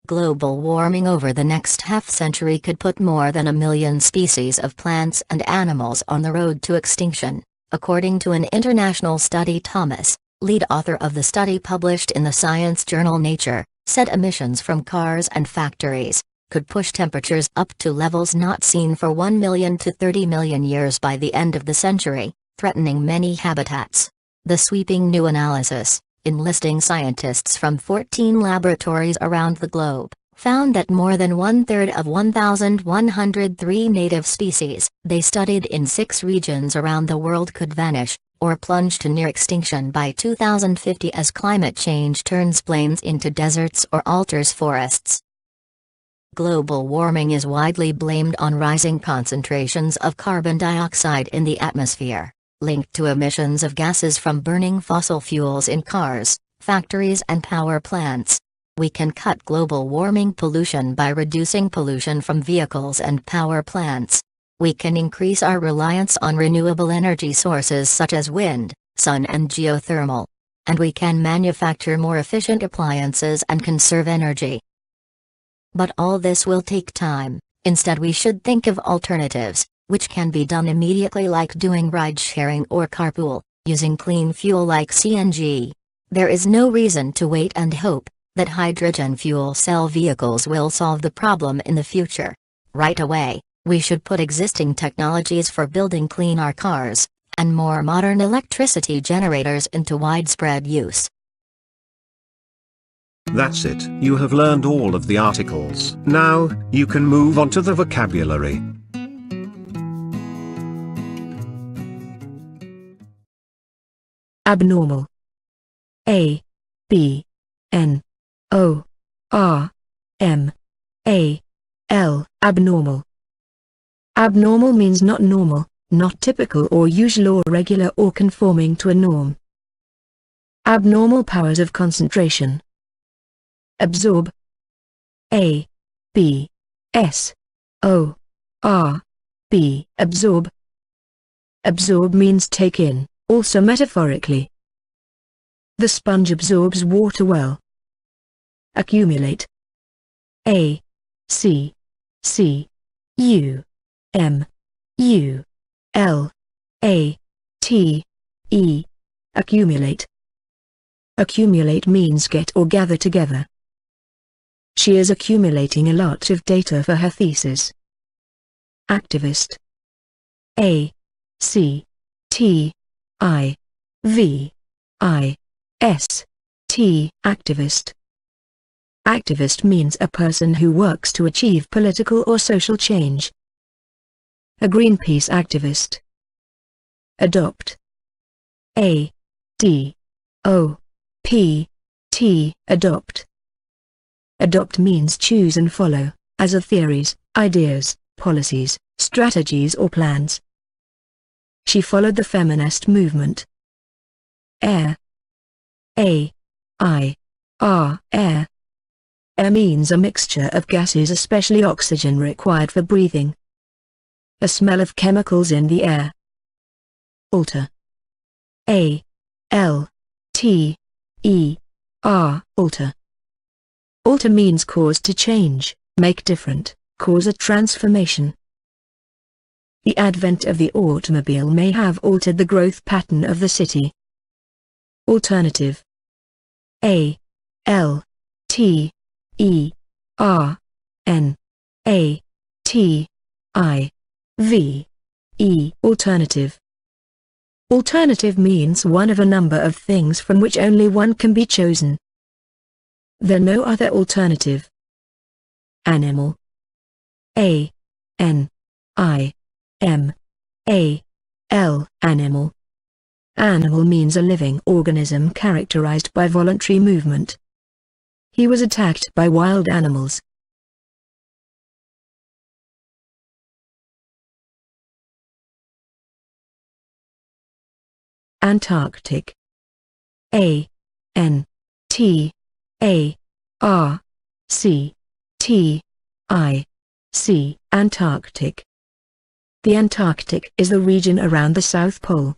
Global warming over the next half-century could put more than 1 million species of plants and animals on the road to extinction, according to an international study. Thomas, lead author of the study published in the science journal Nature, said emissions from cars and factories could push temperatures up to levels not seen for 1 million to 30 million years by the end of the century, threatening many habitats. The sweeping new analysis, enlisting scientists from 14 laboratories around the globe, found that more than 1/3 of 1,103 native species they studied in 6 regions around the world could vanish, or plunge to near extinction by 2050 as climate change turns plains into deserts or alters forests. Global warming is widely blamed on rising concentrations of carbon dioxide in the atmosphere, linked to emissions of gases from burning fossil fuels in cars, factories and power plants. We can cut global warming pollution by reducing pollution from vehicles and power plants. We can increase our reliance on renewable energy sources such as wind, sun and geothermal. And we can manufacture more efficient appliances and conserve energy. But all this will take time. Instead, we should think of alternatives, which can be done immediately, like doing ride-sharing or carpool, using clean fuel like CNG. There is no reason to wait and hope that hydrogen fuel cell vehicles will solve the problem in the future. Right away, we should put existing technologies for building cleaner cars and more modern electricity generators into widespread use. That's it. You have learned all of the articles. Now, you can move on to the vocabulary. Abnormal. A B N O R M A L. Abnormal. Abnormal means not normal, not typical or usual or regular or conforming to a norm. Abnormal powers of concentration. Absorb. A B S O R B. Absorb. Absorb means take in, also metaphorically. The sponge absorbs water well. Accumulate. A C C U M U L A T E. Accumulate. Accumulate means get or gather together. She is accumulating a lot of data for her thesis. Activist. A C T I V I S T. Activist. Activist means a person who works to achieve political or social change. A Greenpeace activist. Adopt. A D O P T. Adopt. Adopt means choose and follow, as of theories, ideas, policies, strategies or plans. She followed the feminist movement. Air. A I R. Air. Air means a mixture of gases, especially oxygen required for breathing. A smell of chemicals in the air. Alter. A L T E R. Alter. Alter means cause to change, make different, cause a transformation. The advent of the automobile may have altered the growth pattern of the city. Alternative. A L T E R N A T I V E. Alternative. Alternative means one of a number of things from which only one can be chosen. There no other alternative. Animal. A N I M A L. Animal. Animal means a living organism characterized by voluntary movement. He was attacked by wild animals. Antarctic. A N T A R C T I C. Antarctic. The Antarctic is the region around the South Pole.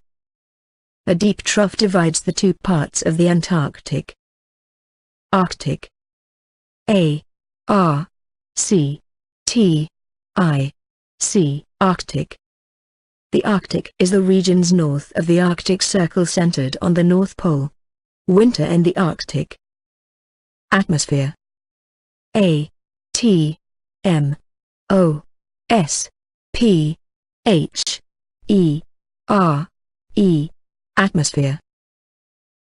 A deep trough divides the two parts of the Antarctic. Arctic. A R C T I C. Arctic. The Arctic is the regions north of the Arctic Circle centered on the North Pole. Winter in the Arctic. Atmosphere. A T M O S P H E R E. Atmosphere.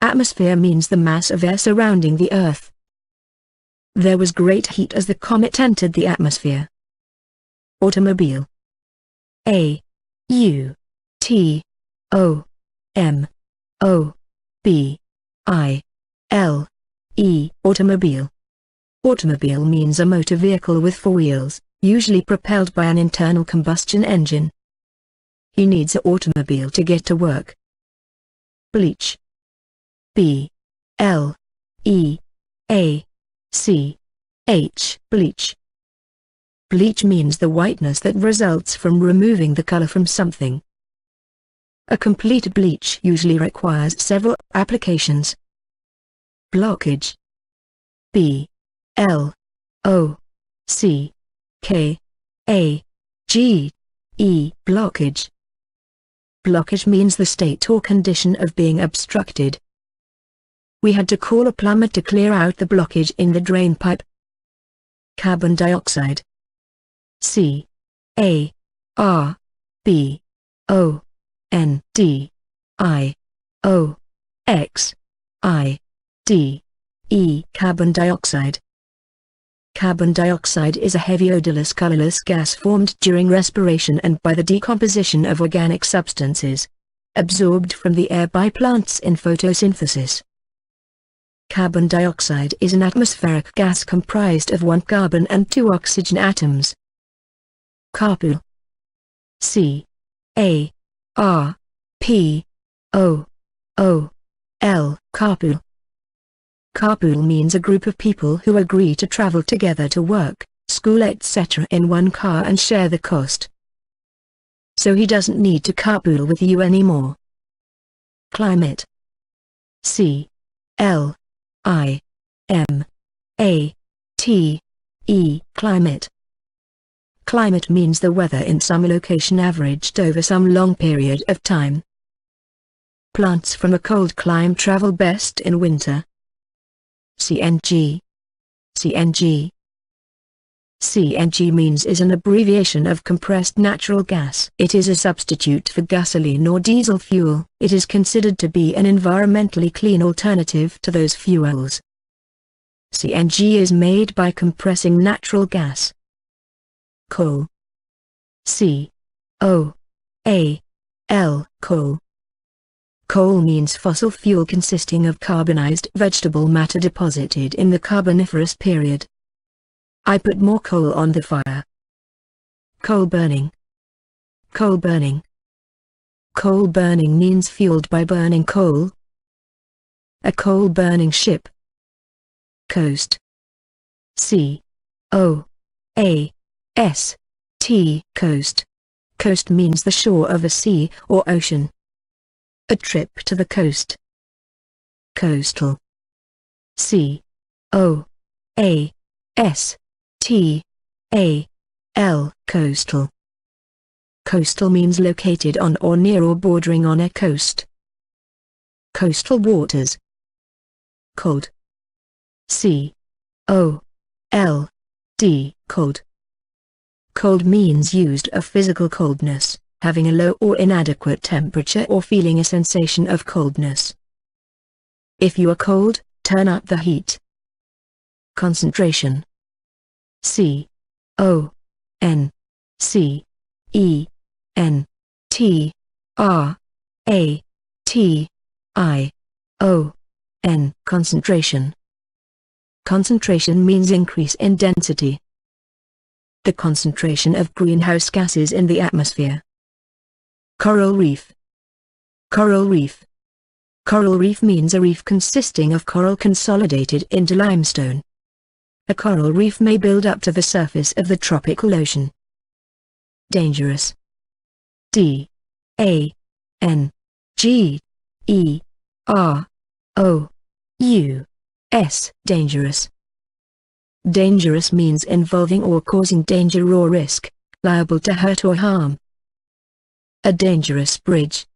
Atmosphere means the mass of air surrounding the Earth. There was great heat as the comet entered the atmosphere. Automobile. A U T O M O B I L E. Automobile. Automobile means a motor vehicle with four wheels, usually propelled by an internal combustion engine. He needs an automobile to get to work. Bleach. B L E A C H. Bleach. Bleach means the whiteness that results from removing the color from something. A complete bleach usually requires several applications. Blockage. B L O C K A G E. Blockage. Blockage means the state or condition of being obstructed. We had to call a plumber to clear out the blockage in the drain pipe. Carbon dioxide. C A R B O N D I O X I D E. Carbon dioxide. Carbon dioxide is a heavy odorless colorless gas formed during respiration and by the decomposition of organic substances, absorbed from the air by plants in photosynthesis. Carbon dioxide is an atmospheric gas comprised of 1 carbon and 2 oxygen atoms. Carpool. C A R P O O L. Carpool. Carpool means a group of people who agree to travel together to work, school etc. in one car and share the cost. So he doesn't need to carpool with you anymore. Climate. C L I M A T E. Climate. Climate means the weather in some location averaged over some long period of time. Plants from a cold clime travel best in winter. CNG. CNG. CNG means is an abbreviation of compressed natural gas. It is a substitute for gasoline or diesel fuel. It is considered to be an environmentally clean alternative to those fuels. CNG is made by compressing natural gas. Coal. C O A L. Coal. Coal means fossil fuel consisting of carbonized vegetable matter deposited in the Carboniferous period. I put more coal on the fire. Coal burning. Coal burning. Coal burning means fueled by burning coal. A coal burning ship. Coast. C O A S T. Coast. Coast means the shore of a sea or ocean. A trip to the coast. Coastal. C O A S T A L. Coastal. Coastal means located on or near or bordering on a coast. Coastal waters. Cold. C O L D. Cold. Cold means used of physical coldness, having a low or inadequate temperature or feeling a sensation of coldness. If you are cold, turn up the heat. Concentration. C O N C E N T R A T I O N. Concentration. Concentration means increase in density. The concentration of greenhouse gases in the atmosphere. Coral reef. Coral reef. Coral reef means a reef consisting of coral consolidated into limestone. A coral reef may build up to the surface of the tropical ocean. Dangerous. D. A. N. G. E. R. O. U. S. Dangerous. Dangerous means involving or causing danger or risk, liable to hurt or harm. A dangerous bridge.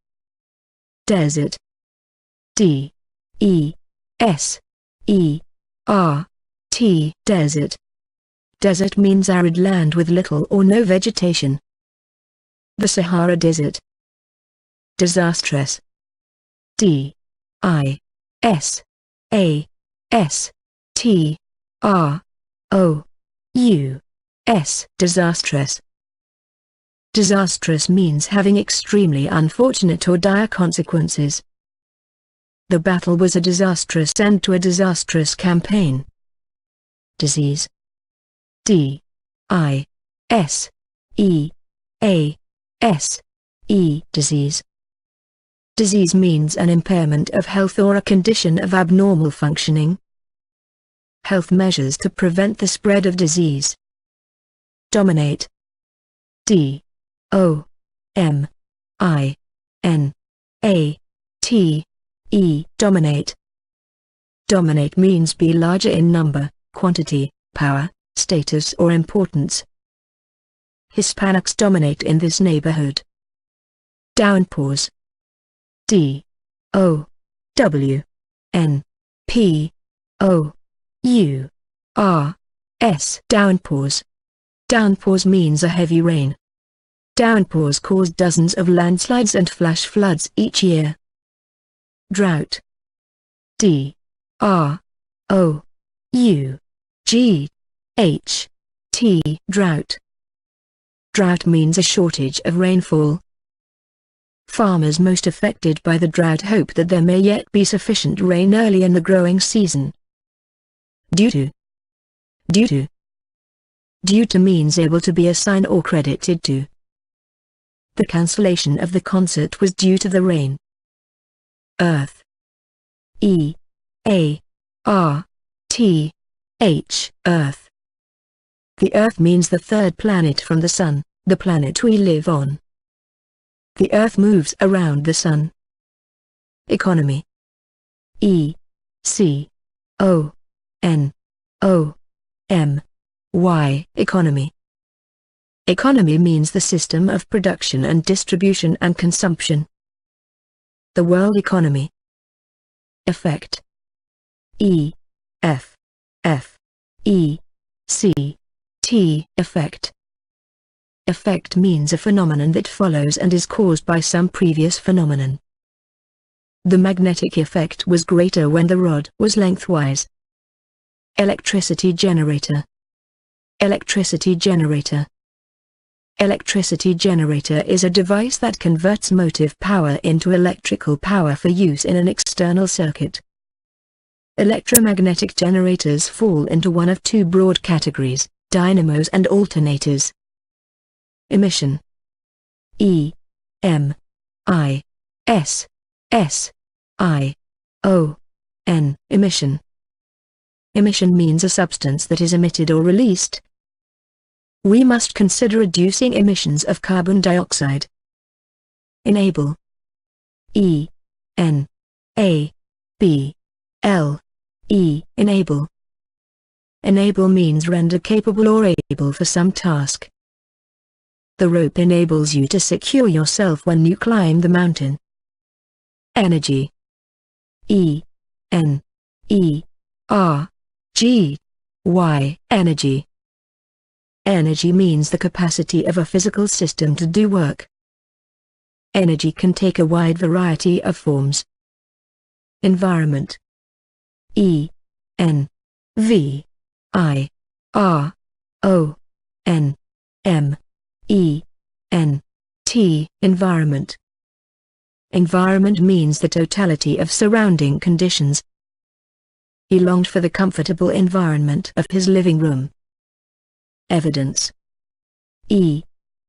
Desert. D. E. S. E. R. T. Desert. Desert means arid land with little or no vegetation. The Sahara Desert. Disastrous. D. I. S. A. S. T. R. O. U. S. Disastrous. Disastrous means having extremely unfortunate or dire consequences. The battle was a disastrous end to a disastrous campaign. Disease. D. I. S. E. A. S. E. Disease. Disease means an impairment of health or a condition of abnormal functioning. Health measures to prevent the spread of disease. Dominate. D. O. M. I. N. A. T. E. Dominate. Dominate means be larger in number, quantity, power, status or importance. Hispanics dominate in this neighborhood. Downpours. D. O. W. N. P. O. U. R. S. Downpours. Downpours means a heavy rain. Downpours cause dozens of landslides and flash floods each year. Drought. D. R. O. U. G. H. T. Drought. Drought means a shortage of rainfall. Farmers most affected by the drought hope that there may yet be sufficient rain early in the growing season. Due to. Due to. Due to means able to be assigned or credited to. The cancellation of the concert was due to the rain. Earth. E. A. R. T. H. Earth. The Earth means the third planet from the Sun, the planet we live on. The Earth moves around the Sun. Economy. E. C. O. N. O. M. Y. Economy. Economy means the system of production and distribution and consumption. The world economy. Effect. E. F. F. E. C. T. Effect. Effect means a phenomenon that follows and is caused by some previous phenomenon. The magnetic effect was greater when the rod was lengthwise. Electricity generator. Electricity generator. Electricity generator is a device that converts motive power into electrical power for use in an external circuit. Electromagnetic generators fall into one of two broad categories, dynamos and alternators. Emission. E. M. I. S. S. I. O. N. Emission. Emission means a substance that is emitted or released. We must consider reducing emissions of carbon dioxide. Enable. E. N. A. B. L. E. Enable. Enable means render capable or able for some task. The rope enables you to secure yourself when you climb the mountain. Energy. E. N. E. R. G. Y. Energy. Energy means the capacity of a physical system to do work. Energy can take a wide variety of forms. Environment. E. N. V. I. R. O. N. M. E. N. T. Environment. Environment means the totality of surrounding conditions. He longed for the comfortable environment of his living room. Evidence. E.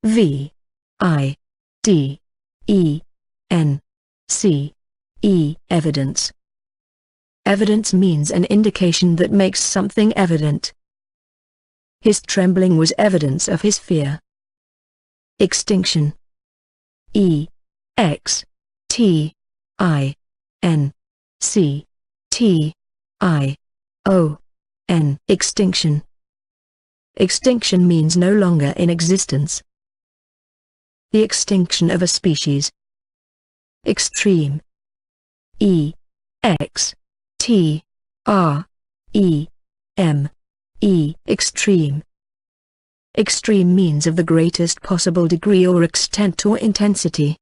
V. I. D. E. N. C. Evidence. Evidence means an indication that makes something evident. His trembling was evidence of his fear. Extinction. Extinction. Extinction. Extinction means no longer in existence. The extinction of a species. Extreme. Extreme. Extreme means of the greatest possible degree or extent or intensity.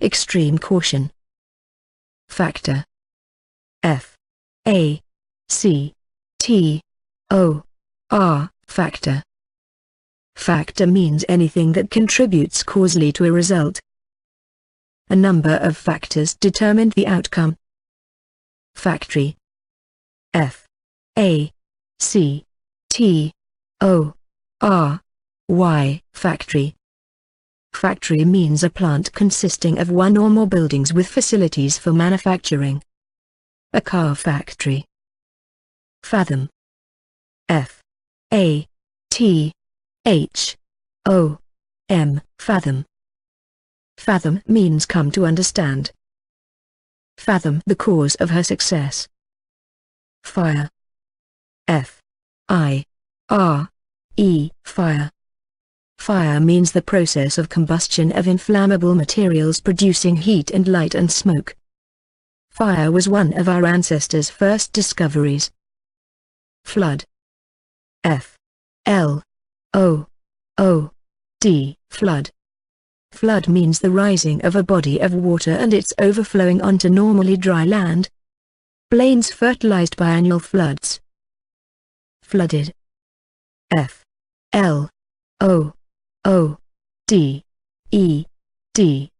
Extreme caution. Factor. Factor. Factor means anything that contributes causally to a result. A number of factors determined the outcome. Factory. Factory. Factory means a plant consisting of one or more buildings with facilities for manufacturing. A car factory. Fathom. Fathom. Fathom means come to understand. Fathom the cause of her success. Fire. Fire. Fire means the process of combustion of inflammable materials producing heat and light and smoke. Fire was one of our ancestors' first discoveries. Flood. Flood. Flood means the rising of a body of water and its overflowing onto normally dry land. Plains fertilized by annual floods. Flooded.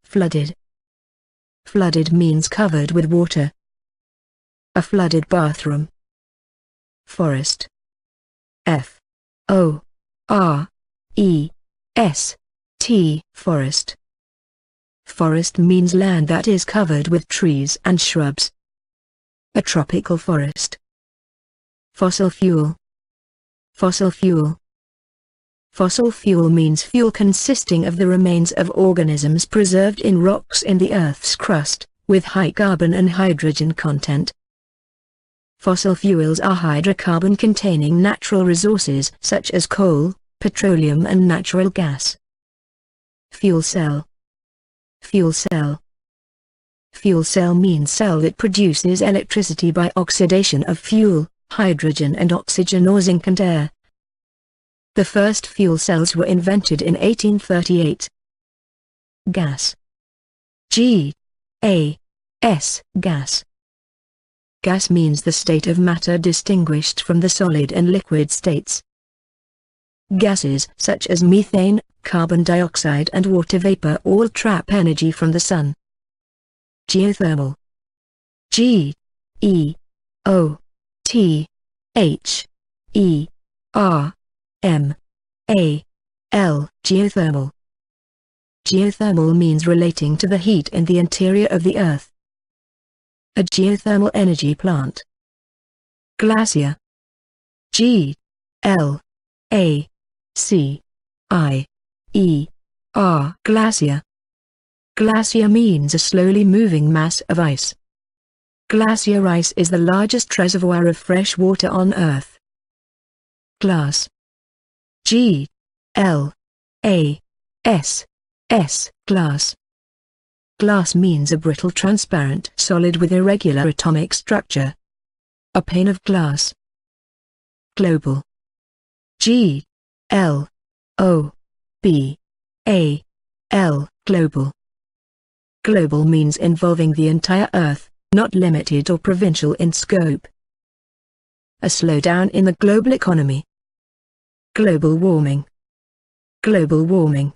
Flooded. Flooded means covered with water. A flooded bathroom. Forest. Forest. Forest means land that is covered with trees and shrubs. A tropical forest. Fossil fuel. Fossil fuel. Fossil fuel means fuel consisting of the remains of organisms preserved in rocks in the Earth's crust, with high carbon and hydrogen content. Fossil fuels are hydrocarbon-containing natural resources such as coal, petroleum and natural gas. Fuel cell. Fuel cell. Fuel cell means cell that produces electricity by oxidation of fuel, hydrogen and oxygen or zinc and air. The first fuel cells were invented in 1838. Gas. Gas. Gas means the state of matter distinguished from the solid and liquid states. Gases such as methane, carbon dioxide and water vapor all trap energy from the sun. Geothermal. Geothermal. Geothermal means relating to the heat in the interior of the Earth. A geothermal energy plant. Glacier. Glacier. Glacier means a slowly moving mass of ice. Glacier ice is the largest reservoir of fresh water on Earth. Glass. Glass. Glass means a brittle transparent solid with irregular atomic structure. A pane of glass. Global. Global. Global means involving the entire Earth, not limited or provincial in scope. A slowdown in the global economy. Global warming. Global warming.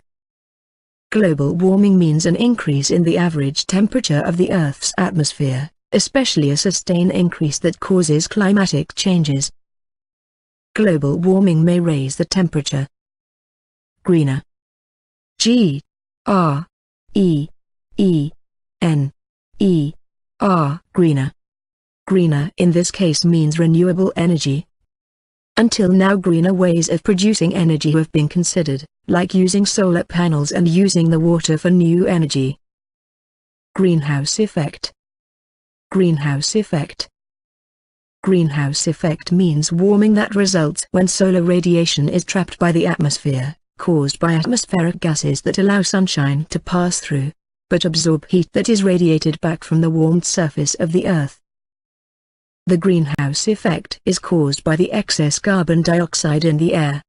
Global warming means an increase in the average temperature of the Earth's atmosphere, especially a sustained increase that causes climatic changes. Global warming may raise the temperature. Greener. Greener. Greener in this case means renewable energy. Until now, greener ways of producing energy have been considered, like using solar panels and using the water for new energy. Greenhouse effect. Greenhouse effect. Greenhouse effect means warming that results when solar radiation is trapped by the atmosphere, caused by atmospheric gases that allow sunshine to pass through, but absorb heat that is radiated back from the warmed surface of the Earth. The greenhouse effect is caused by the excess carbon dioxide in the air.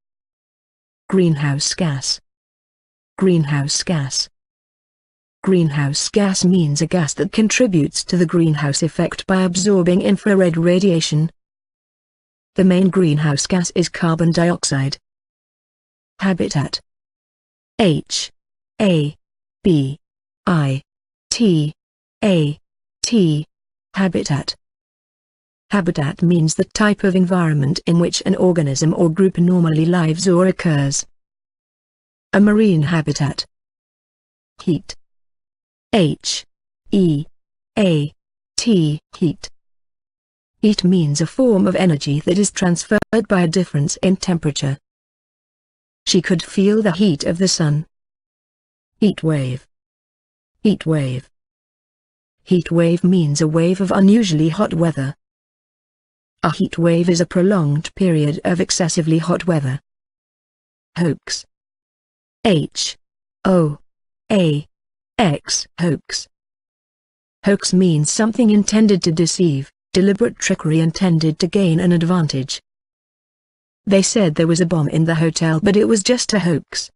Greenhouse gas. Greenhouse gas. Greenhouse gas means a gas that contributes to the greenhouse effect by absorbing infrared radiation. The main greenhouse gas is carbon dioxide. Habitat. H-A-B-I-T-A-T. Habitat. Habitat means the type of environment in which an organism or group normally lives or occurs. A marine habitat. Heat. H-E-A-T. Heat. Heat means a form of energy that is transferred by a difference in temperature. She could feel the heat of the sun. Heat wave. Heat wave. Heat wave means a wave of unusually hot weather. A heat wave is a prolonged period of excessively hot weather. Hoax. H-O-A-X. Hoax. Hoax means something intended to deceive, deliberate trickery intended to gain an advantage. They said there was a bomb in the hotel, but it was just a hoax.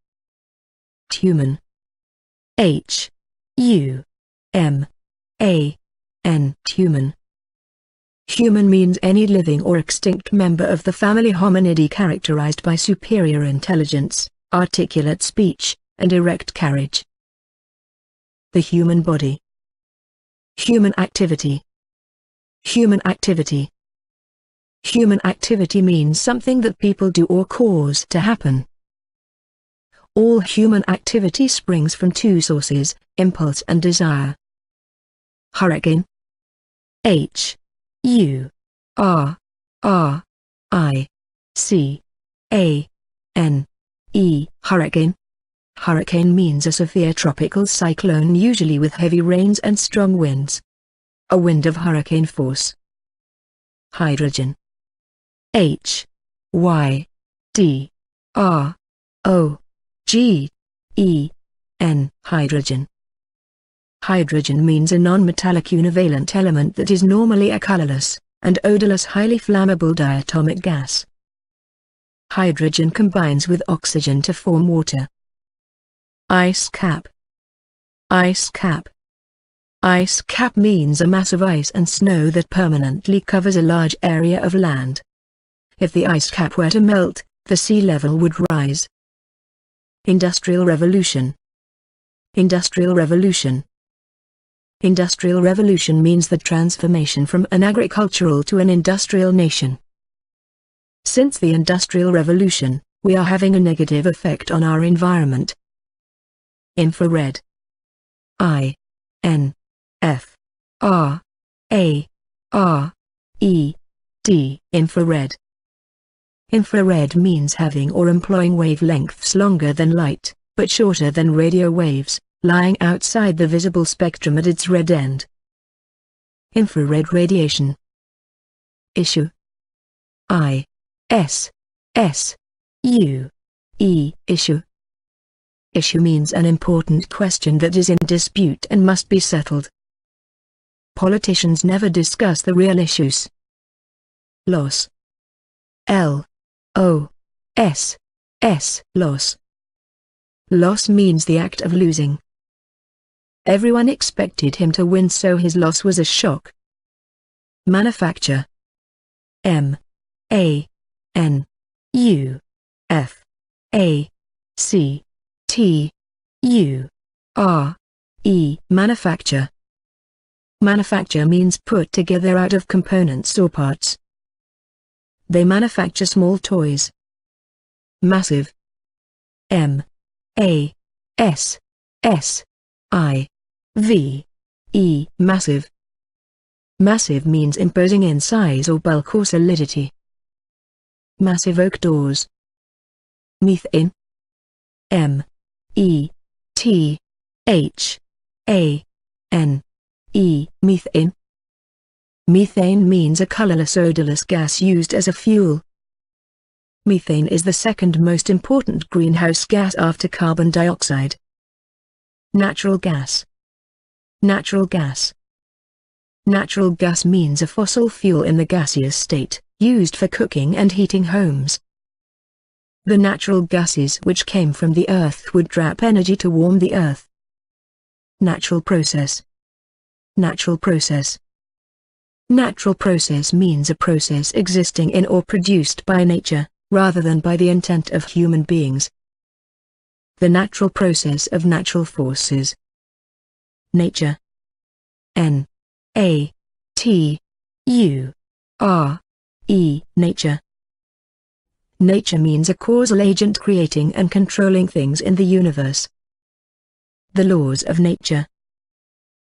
Human. H-U-M-A-N. Human. Human means any living or extinct member of the family Hominidae characterized by superior intelligence, articulate speech, and erect carriage. The human body. Human activity. Human activity. Human activity means something that people do or cause to happen. All human activity springs from two sources, impulse and desire. Hurricane. H-U-R-R-I-C-A-N-E. Hurricane. Hurricane means a severe tropical cyclone, usually with heavy rains and strong winds. A wind of hurricane force. Hydrogen. H-Y-D-R-O-G-E-N. Hydrogen. Hydrogen means a non-metallic univalent element that is normally a colorless and odorless highly flammable diatomic gas. Hydrogen combines with oxygen to form water. Ice cap. Ice cap. Ice cap means a mass of ice and snow that permanently covers a large area of land. If the ice cap were to melt, the sea level would rise. Industrial Revolution. Industrial Revolution. Industrial Revolution means the transformation from an agricultural to an industrial nation. Since the Industrial Revolution, we are having a negative effect on our environment. Infrared. I-N-F-R-A-R-E-D. Infrared. Infrared means having or employing wavelengths longer than light, but shorter than radio waves, lying outside the visible spectrum at its red end. Infrared radiation. Issue. I-S-S-U-E. Issue. Issue means an important question that is in dispute and must be settled. Politicians never discuss the real issues. Loss. L-O-S-S. Loss. Loss means the act of losing. Everyone expected him to win, so his loss was a shock. Manufacture. M-A-N-U-F-A-C-T-U-R-E. Manufacture. Manufacture means put together out of components or parts. They manufacture small toys. Massive. M-A-S-S-I-V-E. Massive. Massive means imposing in size or bulk or solidity. Massive oak doors. Methane. M-E-T-H-A-N-E. Methane. Methane means a colorless odorless gas used as a fuel. Methane is the second most important greenhouse gas after carbon dioxide. Natural gas. Natural gas. Natural gas means a fossil fuel in the gaseous state, used for cooking and heating homes. The natural gases which came from the earth would trap energy to warm the earth. Natural process. Natural process. Natural process means a process existing in or produced by nature, rather than by the intent of human beings. The natural process of natural forces. Nature. N-A-T-U-R-E. Nature. Nature means a causal agent creating and controlling things in the universe. The laws of nature.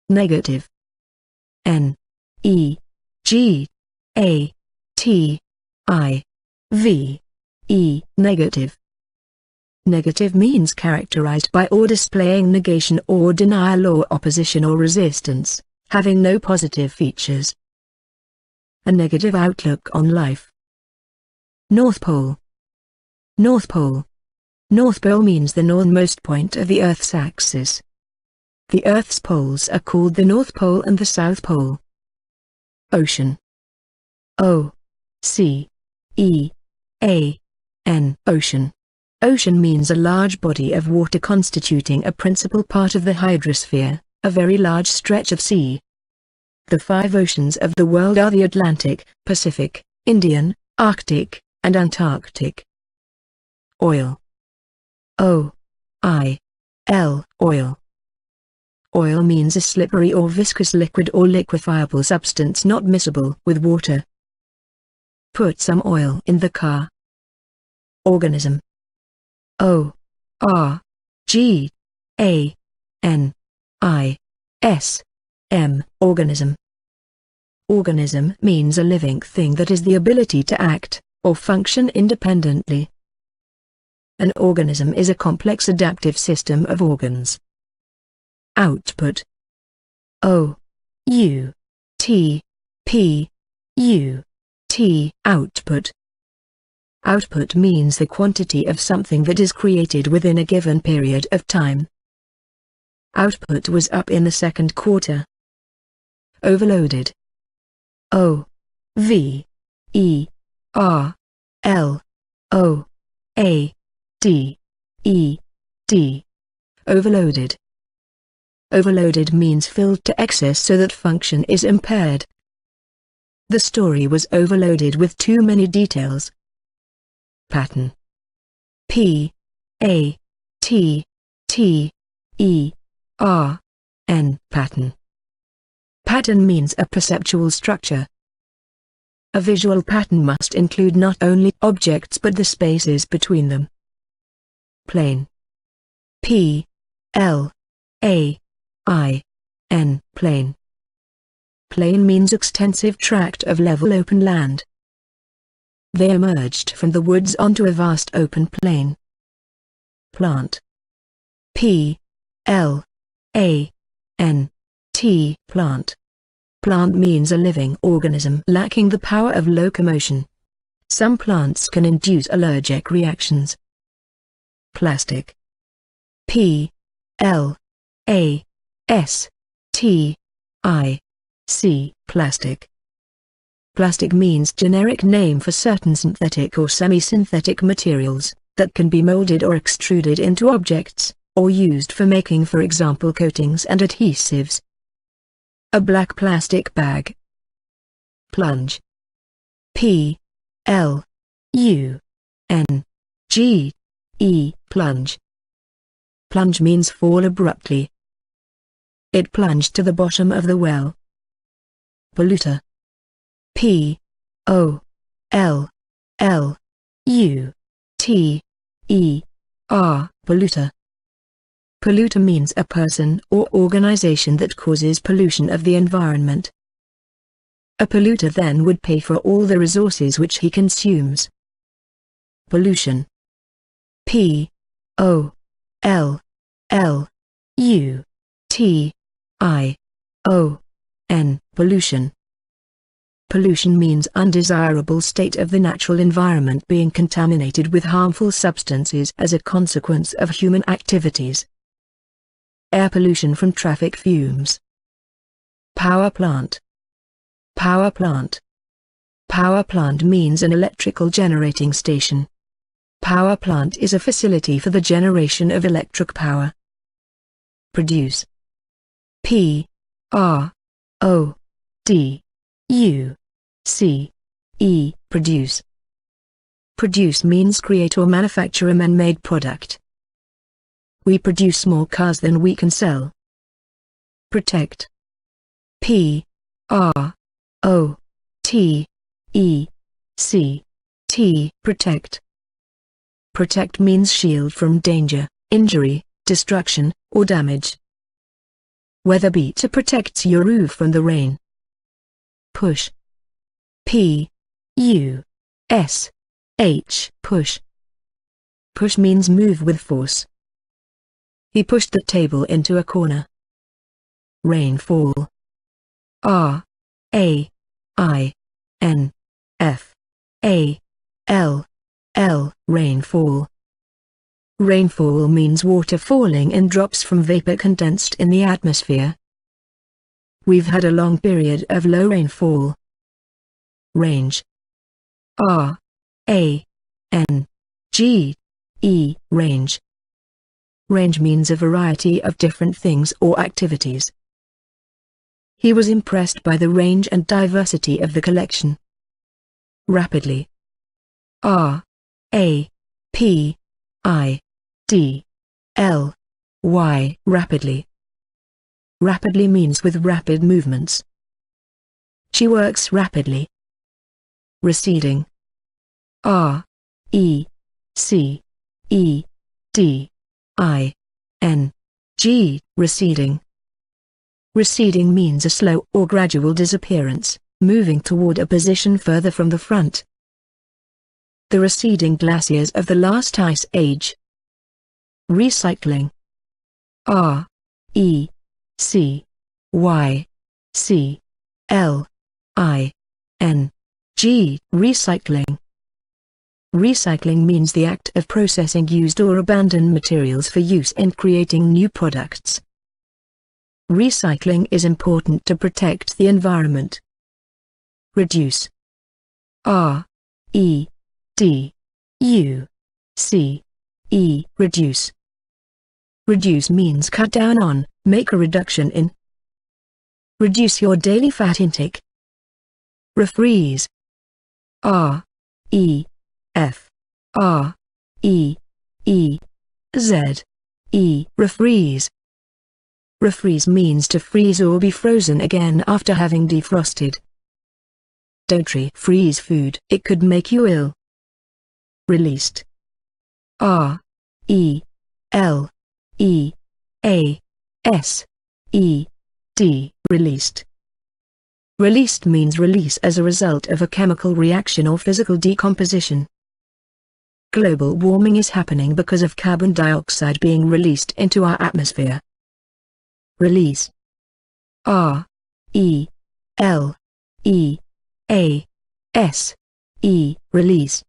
Negative. N-E-G-A-T-I-V-E. Negative. Negative means characterized by or displaying negation or denial or opposition or resistance, having no positive features. A negative outlook on life. North Pole. North Pole. North Pole means the northernmost point of the Earth's axis. The Earth's poles are called the North Pole and the South Pole. Ocean. O-C-E-A-N. Ocean. Ocean means a large body of water constituting a principal part of the hydrosphere, a very large stretch of sea. The 5 oceans of the world are the Atlantic, Pacific, Indian, Arctic, and Antarctic. Oil. O-I-L. Oil. Oil means a slippery or viscous liquid or liquefiable substance not miscible with water. Put some oil in the car. Organism. O-R-G-A-N-I-S-M. Organism. Organism means a living thing that has the ability to act, or function independently. An organism is a complex adaptive system of organs. Output. O-U-T-P-U-T. Output. Output means the quantity of something that is created within a given period of time. Output was up in the second quarter. Overloaded. O-V-E-R-L-O-A-D-E-D. Overloaded. Overloaded means filled to excess so that function is impaired. The story was overloaded with too many details. Pattern. P-A-T-T-E-R-N. Pattern. Pattern means a perceptual structure. A visual pattern must include not only objects but the spaces between them. Plane. P-L-A-I-N. Plane. Plain means extensive tract of level open land. They emerged from the woods onto a vast open plain. Plant. P-L-A-N-T. Plant. Plant means a living organism lacking the power of locomotion. Some plants can induce allergic reactions. Plastic. P-L-A-S-T-I-C. Plastic. Plastic means generic name for certain synthetic or semi-synthetic materials that can be molded or extruded into objects, or used for making, for example, coatings and adhesives. A black plastic bag. Plunge. P-L-U-N-G-E. Plunge. Plunge means fall abruptly. It plunged to the bottom of the well. Polluter. P-O-L-L-U-T-E-R. Polluter. Polluter means a person or organization that causes pollution of the environment. A polluter then would pay for all the resources which he consumes. Pollution. P O L L U T I O N. Pollution. Pollution means undesirable state of the natural environment being contaminated with harmful substances as a consequence of human activities. Air pollution from traffic fumes. Power plant. Power plant. Power plant means an electrical generating station. Power plant is a facility for the generation of electric power. Produce. P R O D U C E. Produce. Produce means create or manufacture a man-made product. We produce more cars than we can sell. Protect. P R O T E C T. Protect. Protect means shield from danger, injury, destruction, or damage. Weather beater protects your roof from the rain. Push. P U S H. Push. Push means move with force. He pushed the table into a corner. Rainfall. R A I N F A L L. Rainfall. Rainfall means water falling in drops from vapor condensed in the atmosphere. We've had a long period of low rainfall. Range. R A N G E. Range. Range means a variety of different things or activities. He was impressed by the range and diversity of the collection. Rapidly. R A P I D L Y. Rapidly. Rapidly means with rapid movements. She works rapidly. Receding. R E C E D I N G. Receding. Receding means a slow or gradual disappearance, moving toward a position further from the front. The receding glaciers of the last ice age. Recycling. R E C Y C L I N G. Recycling. Recycling means the act of processing used or abandoned materials for use in creating new products. Recycling is important to protect the environment. Reduce. R E D U C E. Reduce. Reduce means cut down on, make a reduction in. Reduce your daily fat intake. Refreeze. R E F R E E Z E. Refreeze. Refreeze means to freeze or be frozen again after having defrosted. Don't freeze food, it could make you ill. Released. R E L E A S E D. Released. Released means release as a result of a chemical reaction or physical decomposition. Global warming is happening because of carbon dioxide being released into our atmosphere. Release. R E L E A S E. Release.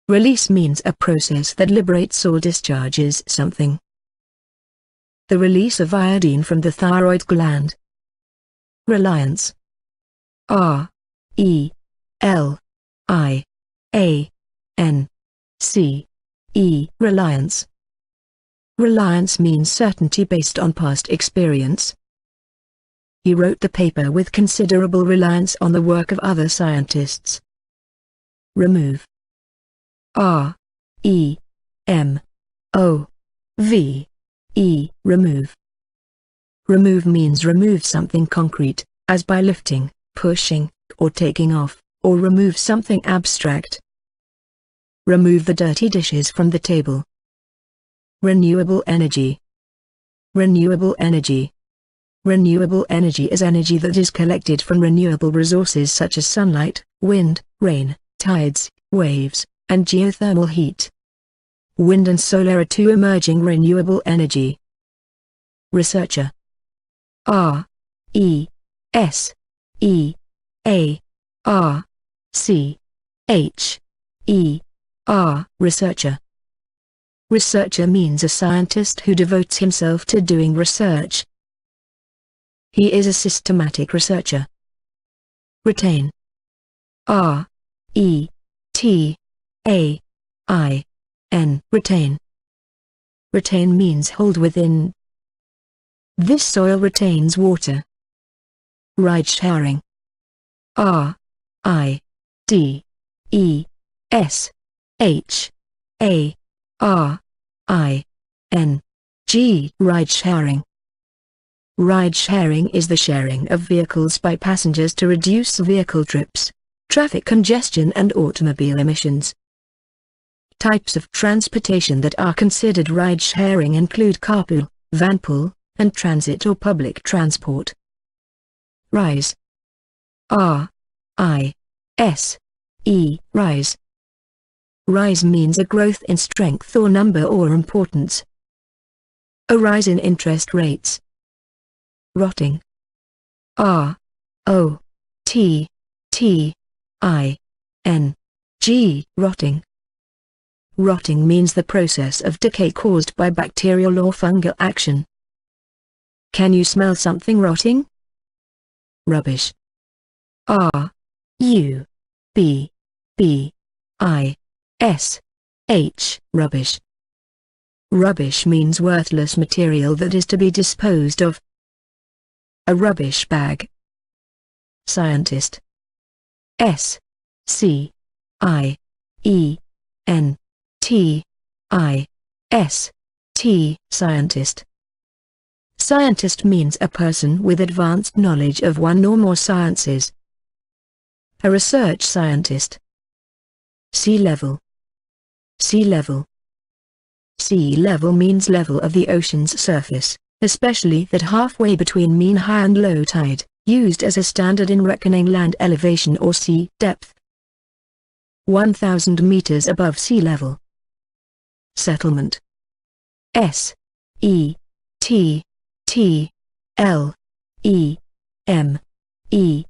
Release means a process that liberates or discharges something. The release of iodine from the thyroid gland. Reliance. R E L I A N C E. Reliance. Reliance means certainty based on past experience. He wrote the paper with considerable reliance on the work of other scientists. Remove. R E M O V E. Remove. Remove means remove something concrete, as by lifting, pushing, or taking off, or remove something abstract. Remove the dirty dishes from the table. Renewable energy. Renewable energy. Renewable energy is energy that is collected from renewable resources such as sunlight, wind, rain, tides, waves, and geothermal heat. Wind and solar are two emerging renewable energy. Researcher. R E S E A R C H E R. Researcher. Researcher means a scientist who devotes himself to doing research. He is a systematic researcher. Retain. R E T A I N. Retain. Retain means hold within. This soil retains water. Ride sharing. R I D E S H A R I N G. Ride sharing. Ride sharing is the sharing of vehicles by passengers to reduce vehicle trips, traffic congestion and automobile emissions. Types of transportation that are considered ride sharing include carpool, vanpool, and transit or public transport. Rise. R I S E. Rise. Rise means a growth in strength or number or importance. A rise in interest rates. Rotting. R O T T I N G. Rotting. Rotting means the process of decay caused by bacterial or fungal action. Can you smell something rotting? Rubbish. R U B B I S H. Rubbish. Rubbish means worthless material that is to be disposed of. A rubbish bag. Scientist. S C I E N T I S T. Scientist. Scientist means a person with advanced knowledge of one or more sciences. A research scientist. Sea level. Sea level. Sea level means level of the ocean's surface, especially that halfway between mean high and low tide, used as a standard in reckoning land elevation or sea depth. 1,000 meters above sea level. Settlement. S E T T L E M E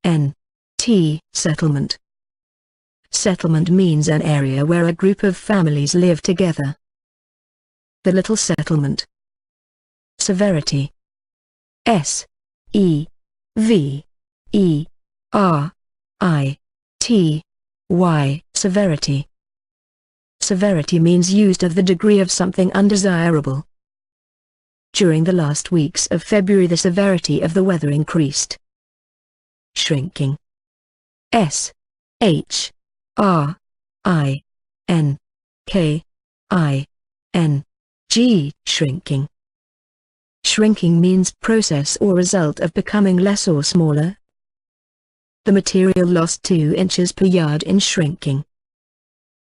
N T. Settlement. Settlement means an area where a group of families live together. The little settlement. Severity. S E V E R I T Y. Severity. Severity means used of the degree of something undesirable. During the last weeks of February the severity of the weather increased. Shrinking. S H R I N K I N G. Shrinking. Shrinking means process or result of becoming less or smaller. The material lost 2 inches per yard in shrinking.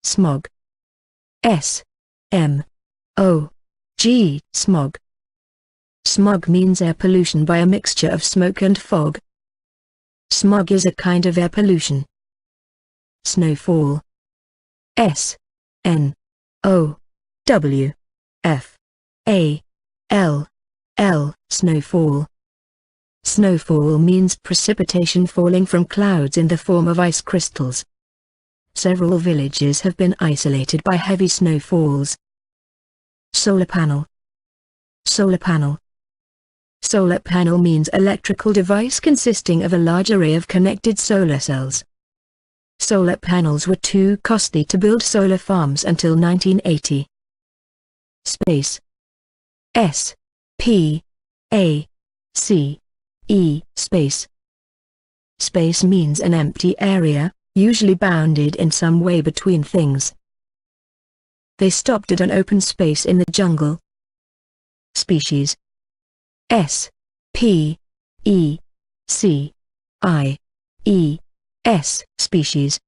Smog. S M O G. Smog. Smog means air pollution by a mixture of smoke and fog. Smog is a kind of air pollution. Snowfall. S N O W F A L L. Snowfall. Snowfall means precipitation falling from clouds in the form of ice crystals. Several villages have been isolated by heavy snowfalls. Solar panel. Solar panel. Solar panel means electrical device consisting of a large array of connected solar cells. Solar panels were too costly to build solar farms until 1980. Space. S P A C E. Space. Space means an empty area, usually bounded in some way between things. They stopped at an open space in the jungle. Species. S P E C I E S. Species.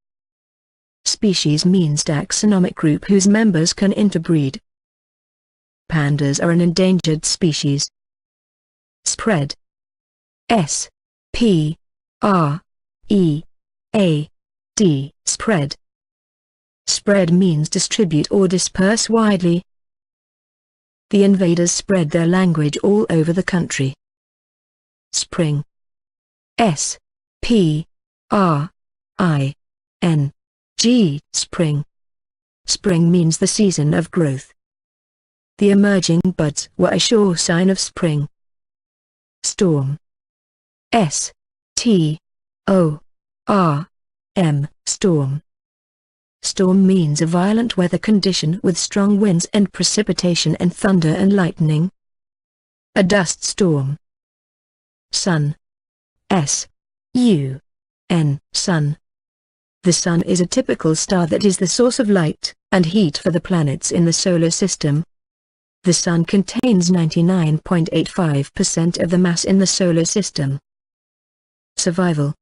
Species means taxonomic group whose members can interbreed. Pandas are an endangered species. Spread. S. P. R. E. A. D. Spread. Spread means distribute or disperse widely. The invaders spread their language all over the country. Spring. S. P. R. I. N. G. Spring. Spring means the season of growth. The emerging buds were a sure sign of spring. Storm. S. T. O. R. M. Storm. Storm means a violent weather condition with strong winds and precipitation and thunder and lightning. A dust storm. Sun. S. U. N. Sun. The Sun is a typical star that is the source of light and heat for the planets in the solar system. The Sun contains 99.85% of the mass in the solar system. Survival.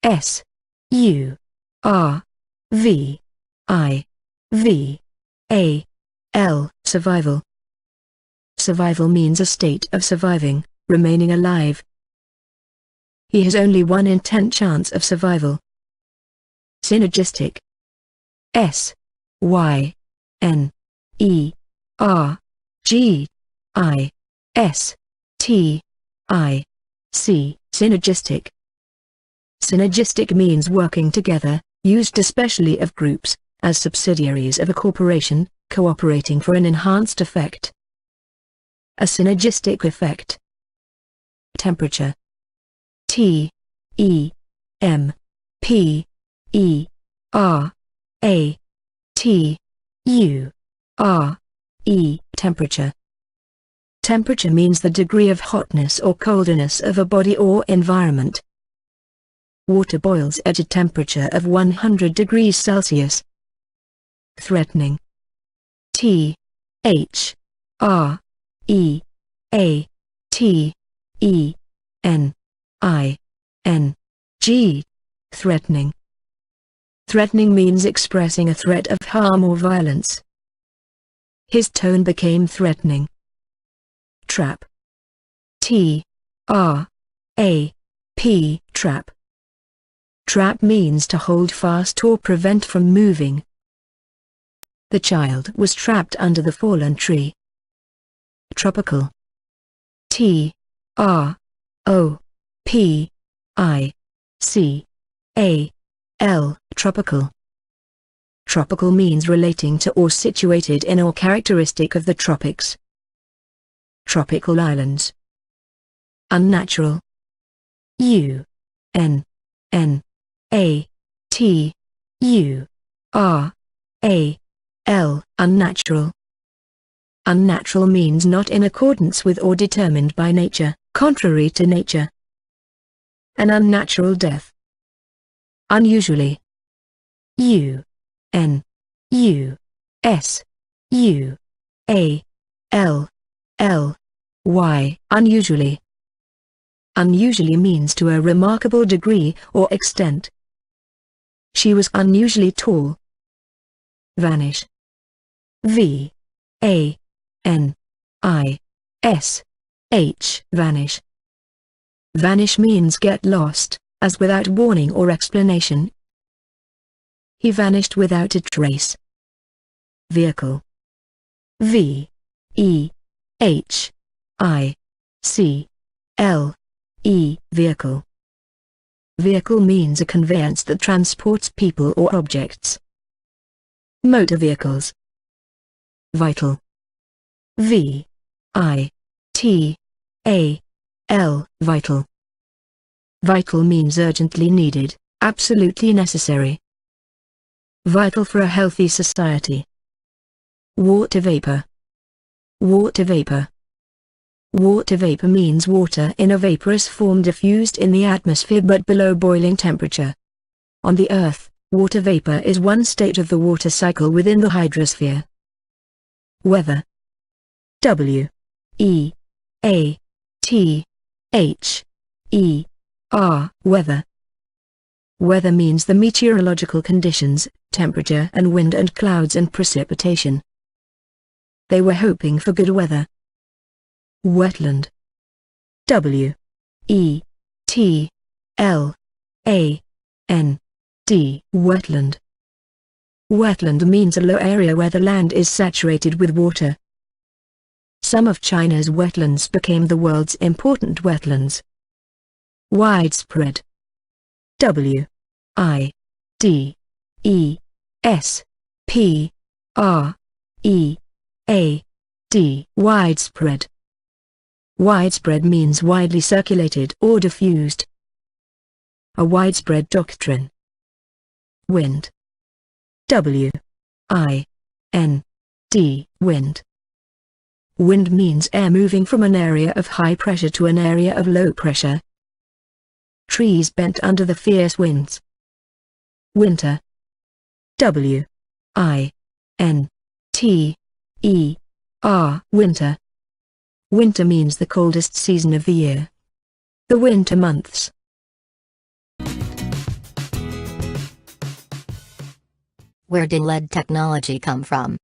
S. U. R. V. I. V. A. L. Survival. Survival means a state of surviving, remaining alive. He has only 1 in 10 chance of survival. Synergistic. S. Y. N. E. R. G. I. S. T. I. C. Synergistic. Synergistic means working together, used especially of groups, as subsidiaries of a corporation, cooperating for an enhanced effect. A synergistic effect. Temperature. T. E. M. P. E. R. A. T. U. R. E. Temperature. Temperature means the degree of hotness or coldness of a body or environment. Water boils at a temperature of 100 degrees Celsius. Threatening. T. H. R. E. A. T. E. N. I. N. G. Threatening. Threatening means expressing a threat of harm or violence. His tone became threatening. Trap. T. R. A. P. Trap. Trap means to hold fast or prevent from moving. The child was trapped under the fallen tree. Tropical. T. R. O. P. I. C. A. L. Tropical. Tropical means relating to or situated in or characteristic of the tropics. Tropical islands. Unnatural. U. N. N. A. T. U. R. A. L. Unnatural. Unnatural means not in accordance with or determined by nature, contrary to nature. An unnatural death. Unusually. U. N. U. S. U. A. L. L. Y. Unusually. Unusually means to a remarkable degree or extent. She was unusually tall. Vanish. V. A. N. I. S. H. Vanish. Vanish means get lost, as without warning or explanation. He vanished without a trace. Vehicle. V. E. H. I. C. L. E. Vehicle. Vehicle means a conveyance that transports people or objects. Motor vehicles. Vital. V. I. T. A. L. Vital. Vital means urgently needed, absolutely necessary. Vital for a healthy society. Water vapor. Water vapor. Water vapor means water in a vaporous form diffused in the atmosphere but below boiling temperature. On the Earth, water vapor is one state of the water cycle within the hydrosphere. Weather. W. E. A. T. H. E. R. Weather. Weather means the meteorological conditions, temperature and wind and clouds and precipitation. They were hoping for good weather. Wetland. W E T L A N D. Wetland. Wetland means a low area where the land is saturated with water. Some of China's wetlands became the world's important wetlands. Widespread. W I D E S P R E A D. Widespread. Widespread means widely circulated or diffused. A widespread doctrine. Wind. W I N D. Wind. Wind means air moving from an area of high pressure to an area of low pressure. Trees bent under the fierce winds. Winter. W I N T E R. Winter. Winter means the coldest season of the year. The winter months. Where did LED technology come from?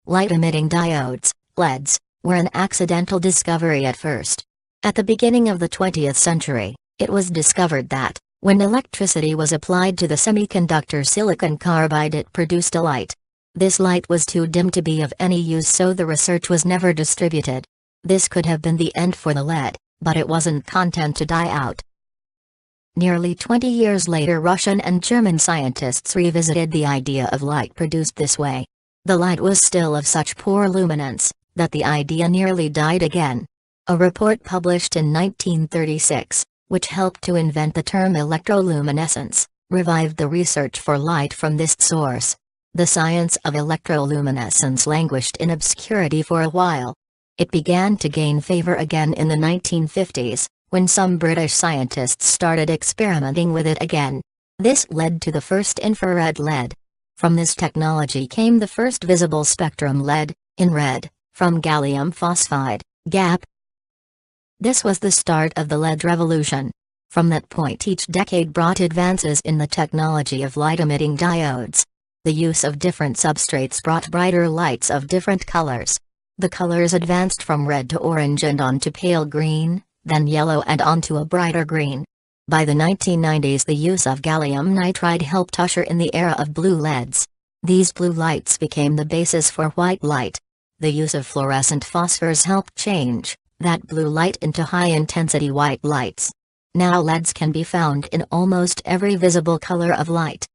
Light-emitting diodes, LEDs, were an accidental discovery at first. At the beginning of the 20th century, it was discovered that, when electricity was applied to the semiconductor silicon carbide, it produced a light. This light was too dim to be of any use, so the research was never distributed. This could have been the end for the LED, but it wasn't content to die out. Nearly 20 years later, Russian and German scientists revisited the idea of light produced this way. The light was still of such poor luminance, that the idea nearly died again. A report published in 1936, which helped to invent the term electroluminescence, revived the research for light from this source. The science of electroluminescence languished in obscurity for a while. It began to gain favor again in the 1950s, when some British scientists started experimenting with it again. This led to the first infrared LED. From this technology came the first visible spectrum LED, in red, from gallium phosphide, GaP. This was the start of the LED revolution. From that point, each decade brought advances in the technology of light-emitting diodes. The use of different substrates brought brighter lights of different colors. The colors advanced from red to orange and on to pale green, then yellow and onto a brighter green. By the 1990s, the use of gallium nitride helped usher in the era of blue LEDs. These blue lights became the basis for white light. The use of fluorescent phosphors helped change that blue light into high-intensity white lights. Now LEDs can be found in almost every visible color of light.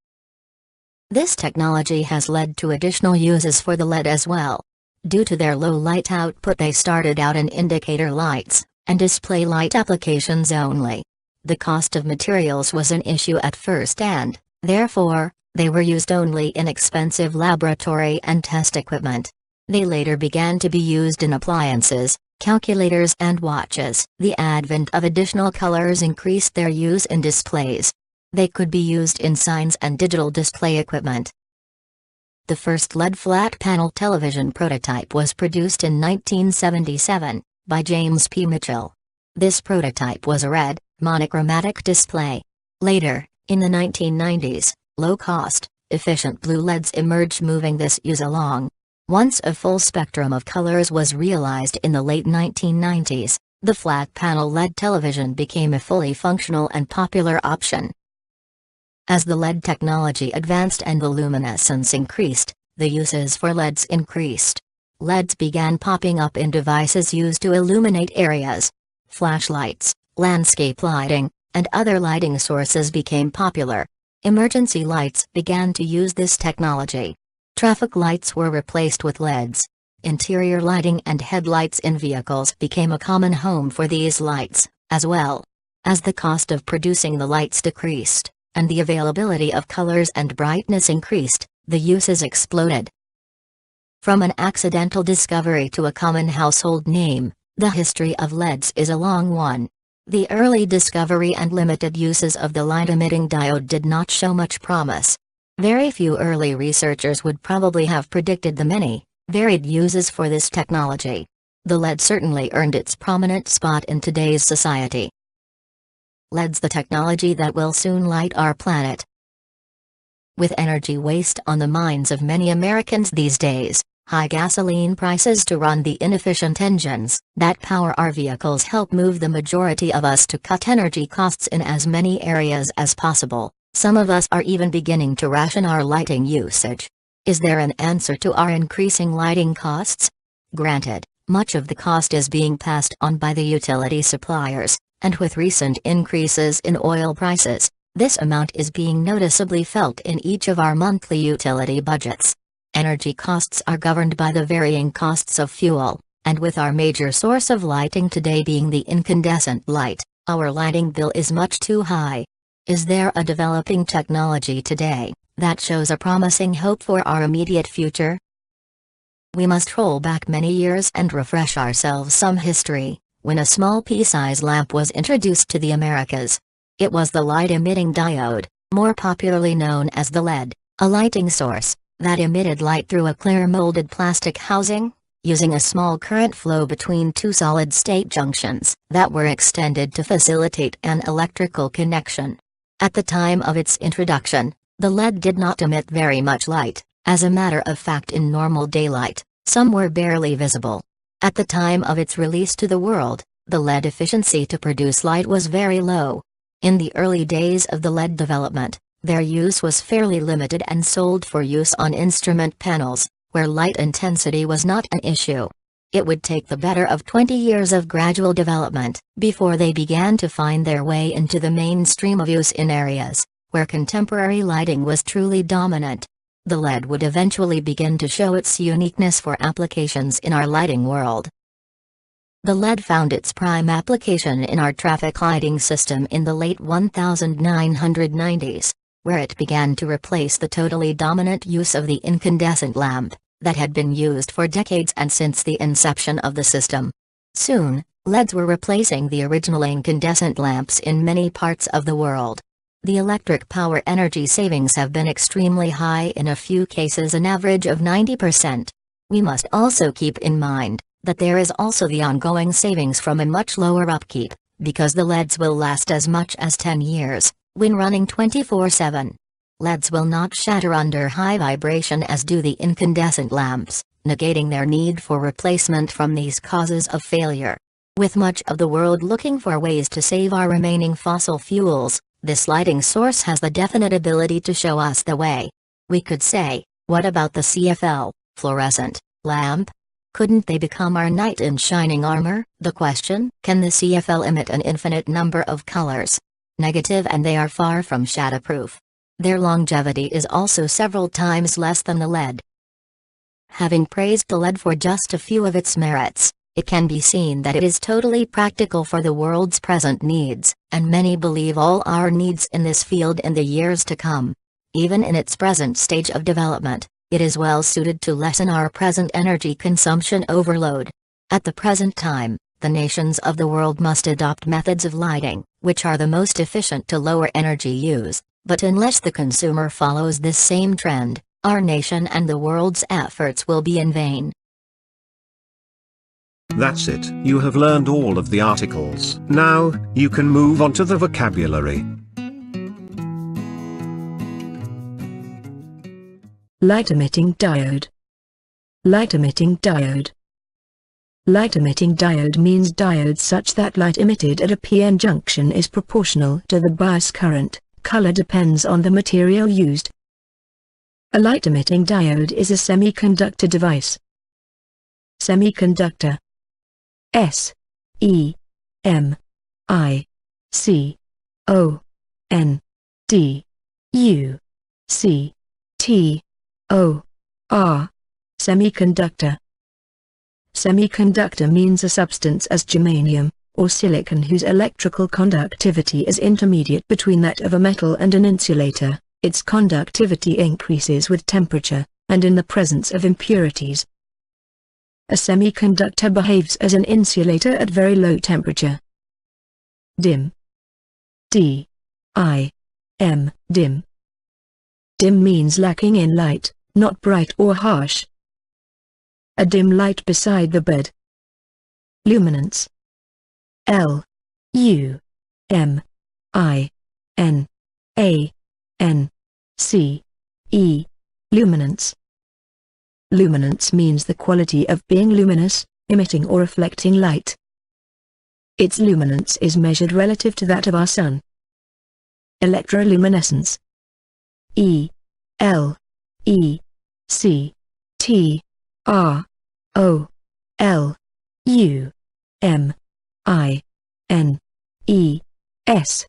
This technology has led to additional uses for the LED as well. Due to their low light output, they started out in indicator lights and display light applications only. The cost of materials was an issue at first and, therefore, they were used only in expensive laboratory and test equipment. They later began to be used in appliances, calculators and watches. The advent of additional colors increased their use in displays. They could be used in signs and digital display equipment. The first LED flat panel television prototype was produced in 1977, by James P. Mitchell. This prototype was a red, monochromatic display. Later, in the 1990s, low-cost, efficient blue LEDs emerged, moving this use along. Once a full spectrum of colors was realized in the late 1990s, the flat panel LED television became a fully functional and popular option. As the LED technology advanced and the luminescence increased, the uses for LEDs increased. LEDs began popping up in devices used to illuminate areas. Flashlights, landscape lighting, and other lighting sources became popular. Emergency lights began to use this technology. Traffic lights were replaced with LEDs. Interior lighting and headlights in vehicles became a common home for these lights, as well. As the cost of producing the lights decreased, and the availability of colors and brightness increased, the uses exploded. From an accidental discovery to a common household name, the history of LEDs is a long one. The early discovery and limited uses of the light-emitting diode did not show much promise. Very few early researchers would probably have predicted the many, varied uses for this technology. The LED certainly earned its prominent spot in today's society. LEDs, the technology that will soon light our planet. With energy waste on the minds of many Americans these days, High gasoline prices to run the inefficient engines that power our vehicles help move the majority of us to cut energy costs in as many areas as possible. Some of us are even beginning to ration our lighting usage. Is there an answer to our increasing lighting costs? Granted, much of the cost is being passed on by the utility suppliers, and with recent increases in oil prices, this amount is being noticeably felt in each of our monthly utility budgets. Energy costs are governed by the varying costs of fuel, and with our major source of lighting today being the incandescent light, our lighting bill is much too high. Is there a developing technology today that shows a promising hope for our immediate future? We must roll back many years and refresh ourselves some history, when a small pea-size lamp was introduced to the Americas. It was the light-emitting diode, more popularly known as the LED, a lighting source that emitted light through a clear molded plastic housing, using a small current flow between two solid-state junctions that were extended to facilitate an electrical connection. At the time of its introduction, the LED did not emit very much light. As a matter of fact, in normal daylight, some were barely visible. At the time of its release to the world, the LED efficiency to produce light was very low. In the early days of the LED development, their use was fairly limited and sold for use on instrument panels, where light intensity was not an issue. It would take the better of 20 years of gradual development before they began to find their way into the mainstream of use in areas where contemporary lighting was truly dominant. The LED would eventually begin to show its uniqueness for applications in our lighting world. The LED found its prime application in our traffic lighting system in the late 1990s, where it began to replace the totally dominant use of the incandescent lamp that had been used for decades and since the inception of the system. Soon, LEDs were replacing the original incandescent lamps in many parts of the world. The electric power energy savings have been extremely high, in a few cases an average of 90%. We must also keep in mind that there is also the ongoing savings from a much lower upkeep, because the LEDs will last as much as 10 years, when running 24/7. LEDs will not shatter under high vibration as do the incandescent lamps, negating their need for replacement from these causes of failure. With much of the world looking for ways to save our remaining fossil fuels, this lighting source has the definite ability to show us the way. We could say, what about the CFL, fluorescent lamp? Couldn't they become our knight in shining armor? The question: can the CFL emit an infinite number of colors? Negative, and they are far from shatterproof. Their longevity is also several times less than the LED. Having praised the LED for just a few of its merits, it can be seen that it is totally practical for the world's present needs, and many believe all our needs in this field in the years to come. Even in its present stage of development, it is well suited to lessen our present energy consumption overload. At the present time, the nations of the world must adopt methods of lighting which are the most efficient to lower energy use, but unless the consumer follows this same trend, our nation and the world's efforts will be in vain. That's it. You have learned all of the articles. Now, you can move on to the vocabulary. Light-emitting diode. Light-emitting diode. Light-emitting diode means diode such that light emitted at a p-n junction is proportional to the bias current. Color depends on the material used. A light-emitting diode is a semiconductor device. Semiconductor. S-E-M-I-C-O-N-D-U-C-T-O-R. Semiconductor. Semiconductor means a substance as germanium, or silicon, whose electrical conductivity is intermediate between that of a metal and an insulator. Its conductivity increases with temperature, and in the presence of impurities. A semiconductor behaves as an insulator at very low temperature. Dim. D-I-M, dim. Dim means lacking in light, not bright or harsh. A dim light beside the bed. Luminance. L-U-M-I-N-A-N-C-E, luminance. Luminance means the quality of being luminous, emitting or reflecting light. Its luminance is measured relative to that of our Sun. Electroluminescence. E. L. E. C. T. R. O. L. U. M. I. N. E. S.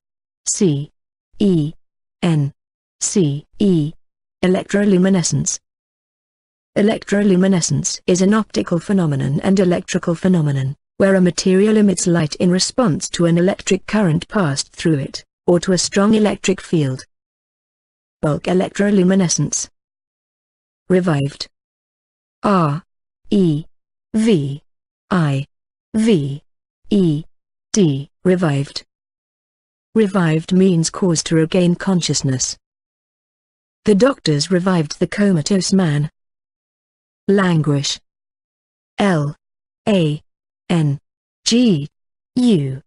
C. E. N. C. E. Electroluminescence. Electroluminescence is an optical phenomenon and electrical phenomenon, where a material emits light in response to an electric current passed through it, or to a strong electric field. Bulk electroluminescence. Revived. R. E. V. I. V. E. D. Revived. Revived means caused to regain consciousness. The doctors revived the comatose man. Languish. L. A. N. G. U.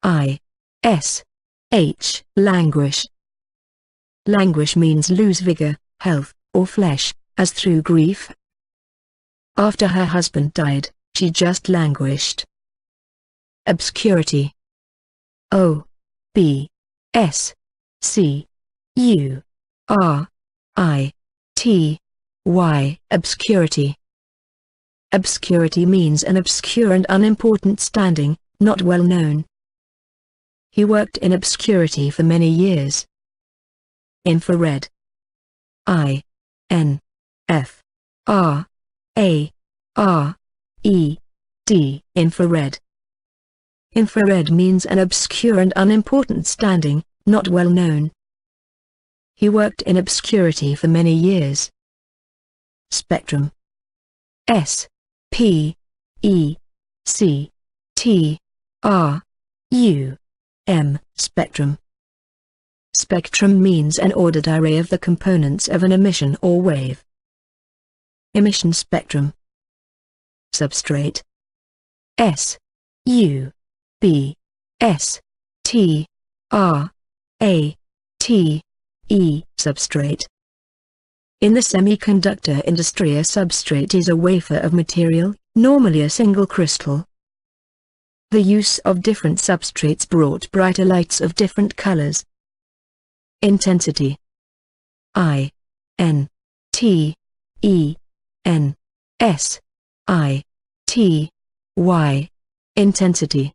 I. S. H. Languish. Languish means lose vigor, health, or flesh, as through grief. After her husband died, she just languished. Obscurity. O. B. S. C. U. R. I. T. Y. Obscurity. Obscurity means an obscure and unimportant standing, not well known. He worked in obscurity for many years. Infrared. I. N. F. R. A. R. E. D. Infrared. Infrared means an obscure and unimportant standing, not well known. He worked in obscurity for many years. Spectrum. S. P. E. C. T. R. U. M. Spectrum. Spectrum means an ordered array of the components of an emission or wave. Emission spectrum. Substrate. S. U. B. S. T. R. A. T. E. Substrate. In the semiconductor industry, a substrate is a wafer of material, normally a single crystal. The use of different substrates brought brighter lights of different colors. Intensity. I. N. T. E. N. S. I. T. Y. Intensity.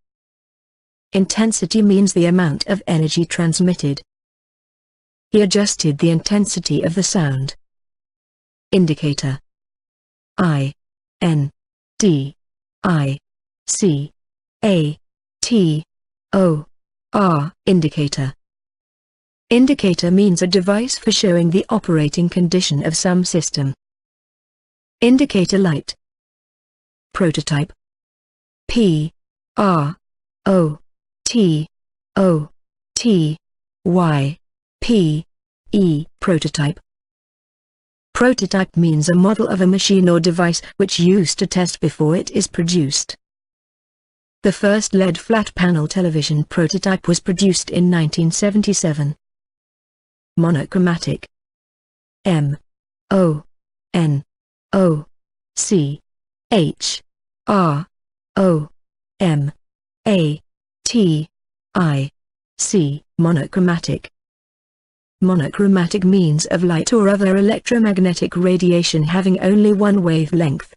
Intensity means the amount of energy transmitted. He adjusted the intensity of the sound. Indicator. I. N. D. I. C. A. T. O. R. Indicator. Indicator means a device for showing the operating condition of some system. Indicator light. Prototype. P. R. O. T. O. T. Y. P. E. Prototype. Prototype means a model of a machine or device which used to test before it is produced. The first LED flat panel television prototype was produced in 1977. Monochromatic. M. O. N. O. C. H. R. O. M. A. T. I. C. Monochromatic. Monochromatic means of light or other electromagnetic radiation having only one wavelength.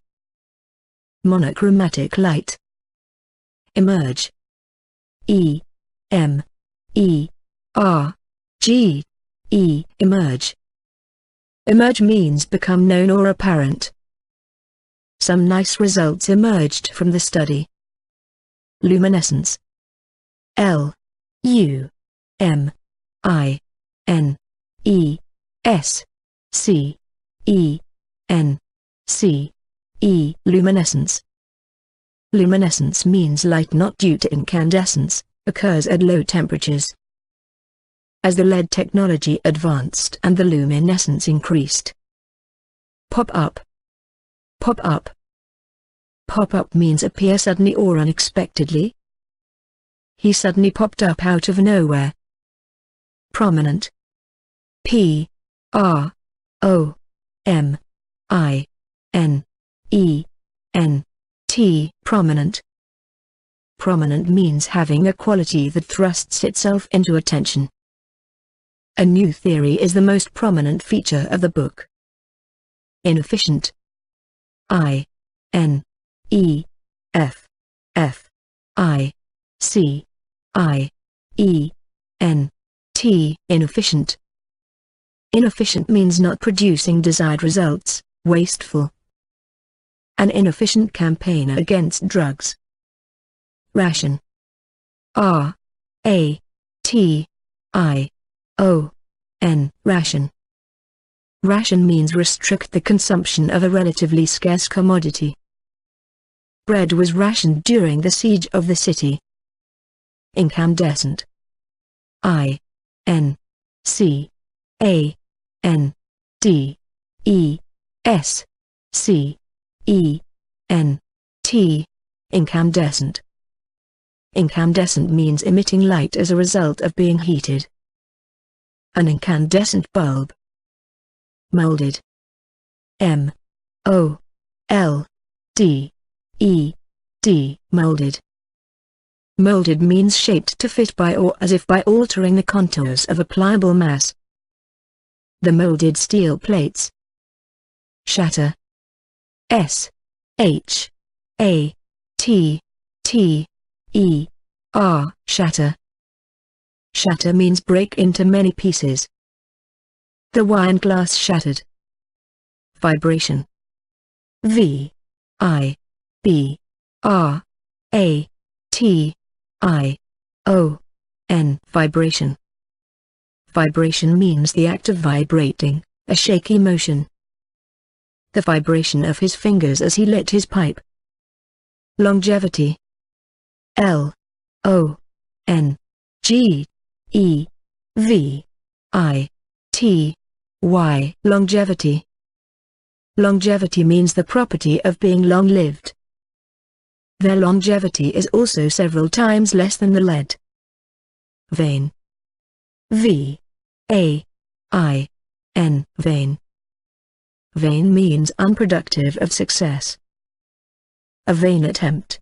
Monochromatic light. Emerge. E. M. E. R. G. E. Emerge. Emerge means become known or apparent. Some nice results emerged from the study. Luminescence. L. U. M. I. N. E. S. C. E. N. C. E. Luminescence. Luminescence means light not due to incandescence, occurs at low temperatures. As the LED technology advanced and the luminescence increased. Pop-up. Pop-up. Pop-up means appear suddenly or unexpectedly. He suddenly popped up out of nowhere. Prominent. P. R. O. M. I. N E N T. Prominent. Prominent means having a quality that thrusts itself into attention. A new theory is the most prominent feature of the book. Inefficient. I N E F F I C I E N T. Inefficient. Inefficient means not producing desired results, wasteful. An inefficient campaigner against drugs. Ration. R A T I O N. Ration. Ration means restrict the consumption of a relatively scarce commodity. Bread was rationed during the siege of the city. Incandescent. I N C A N D E S C E N T. Incandescent. Incandescent means emitting light as a result of being heated. An incandescent bulb. Molded. M O L D E D. Molded. Molded means shaped to fit by or as if by altering the contours of a pliable mass. The molded steel plates. Shatter. S H A T T E R. Shatter. Shatter means break into many pieces. The wine glass shattered. Vibration. V I B R A T I O N. Vibration. Vibration means the act of vibrating, a shaky motion. The vibration of his fingers as he lit his pipe. Longevity. L O N G E V I T Y. Longevity. Longevity means the property of being long-lived. Their longevity is also several times less than the lead. Vain. V A I N. Vain. Vain means unproductive of success. A vain attempt.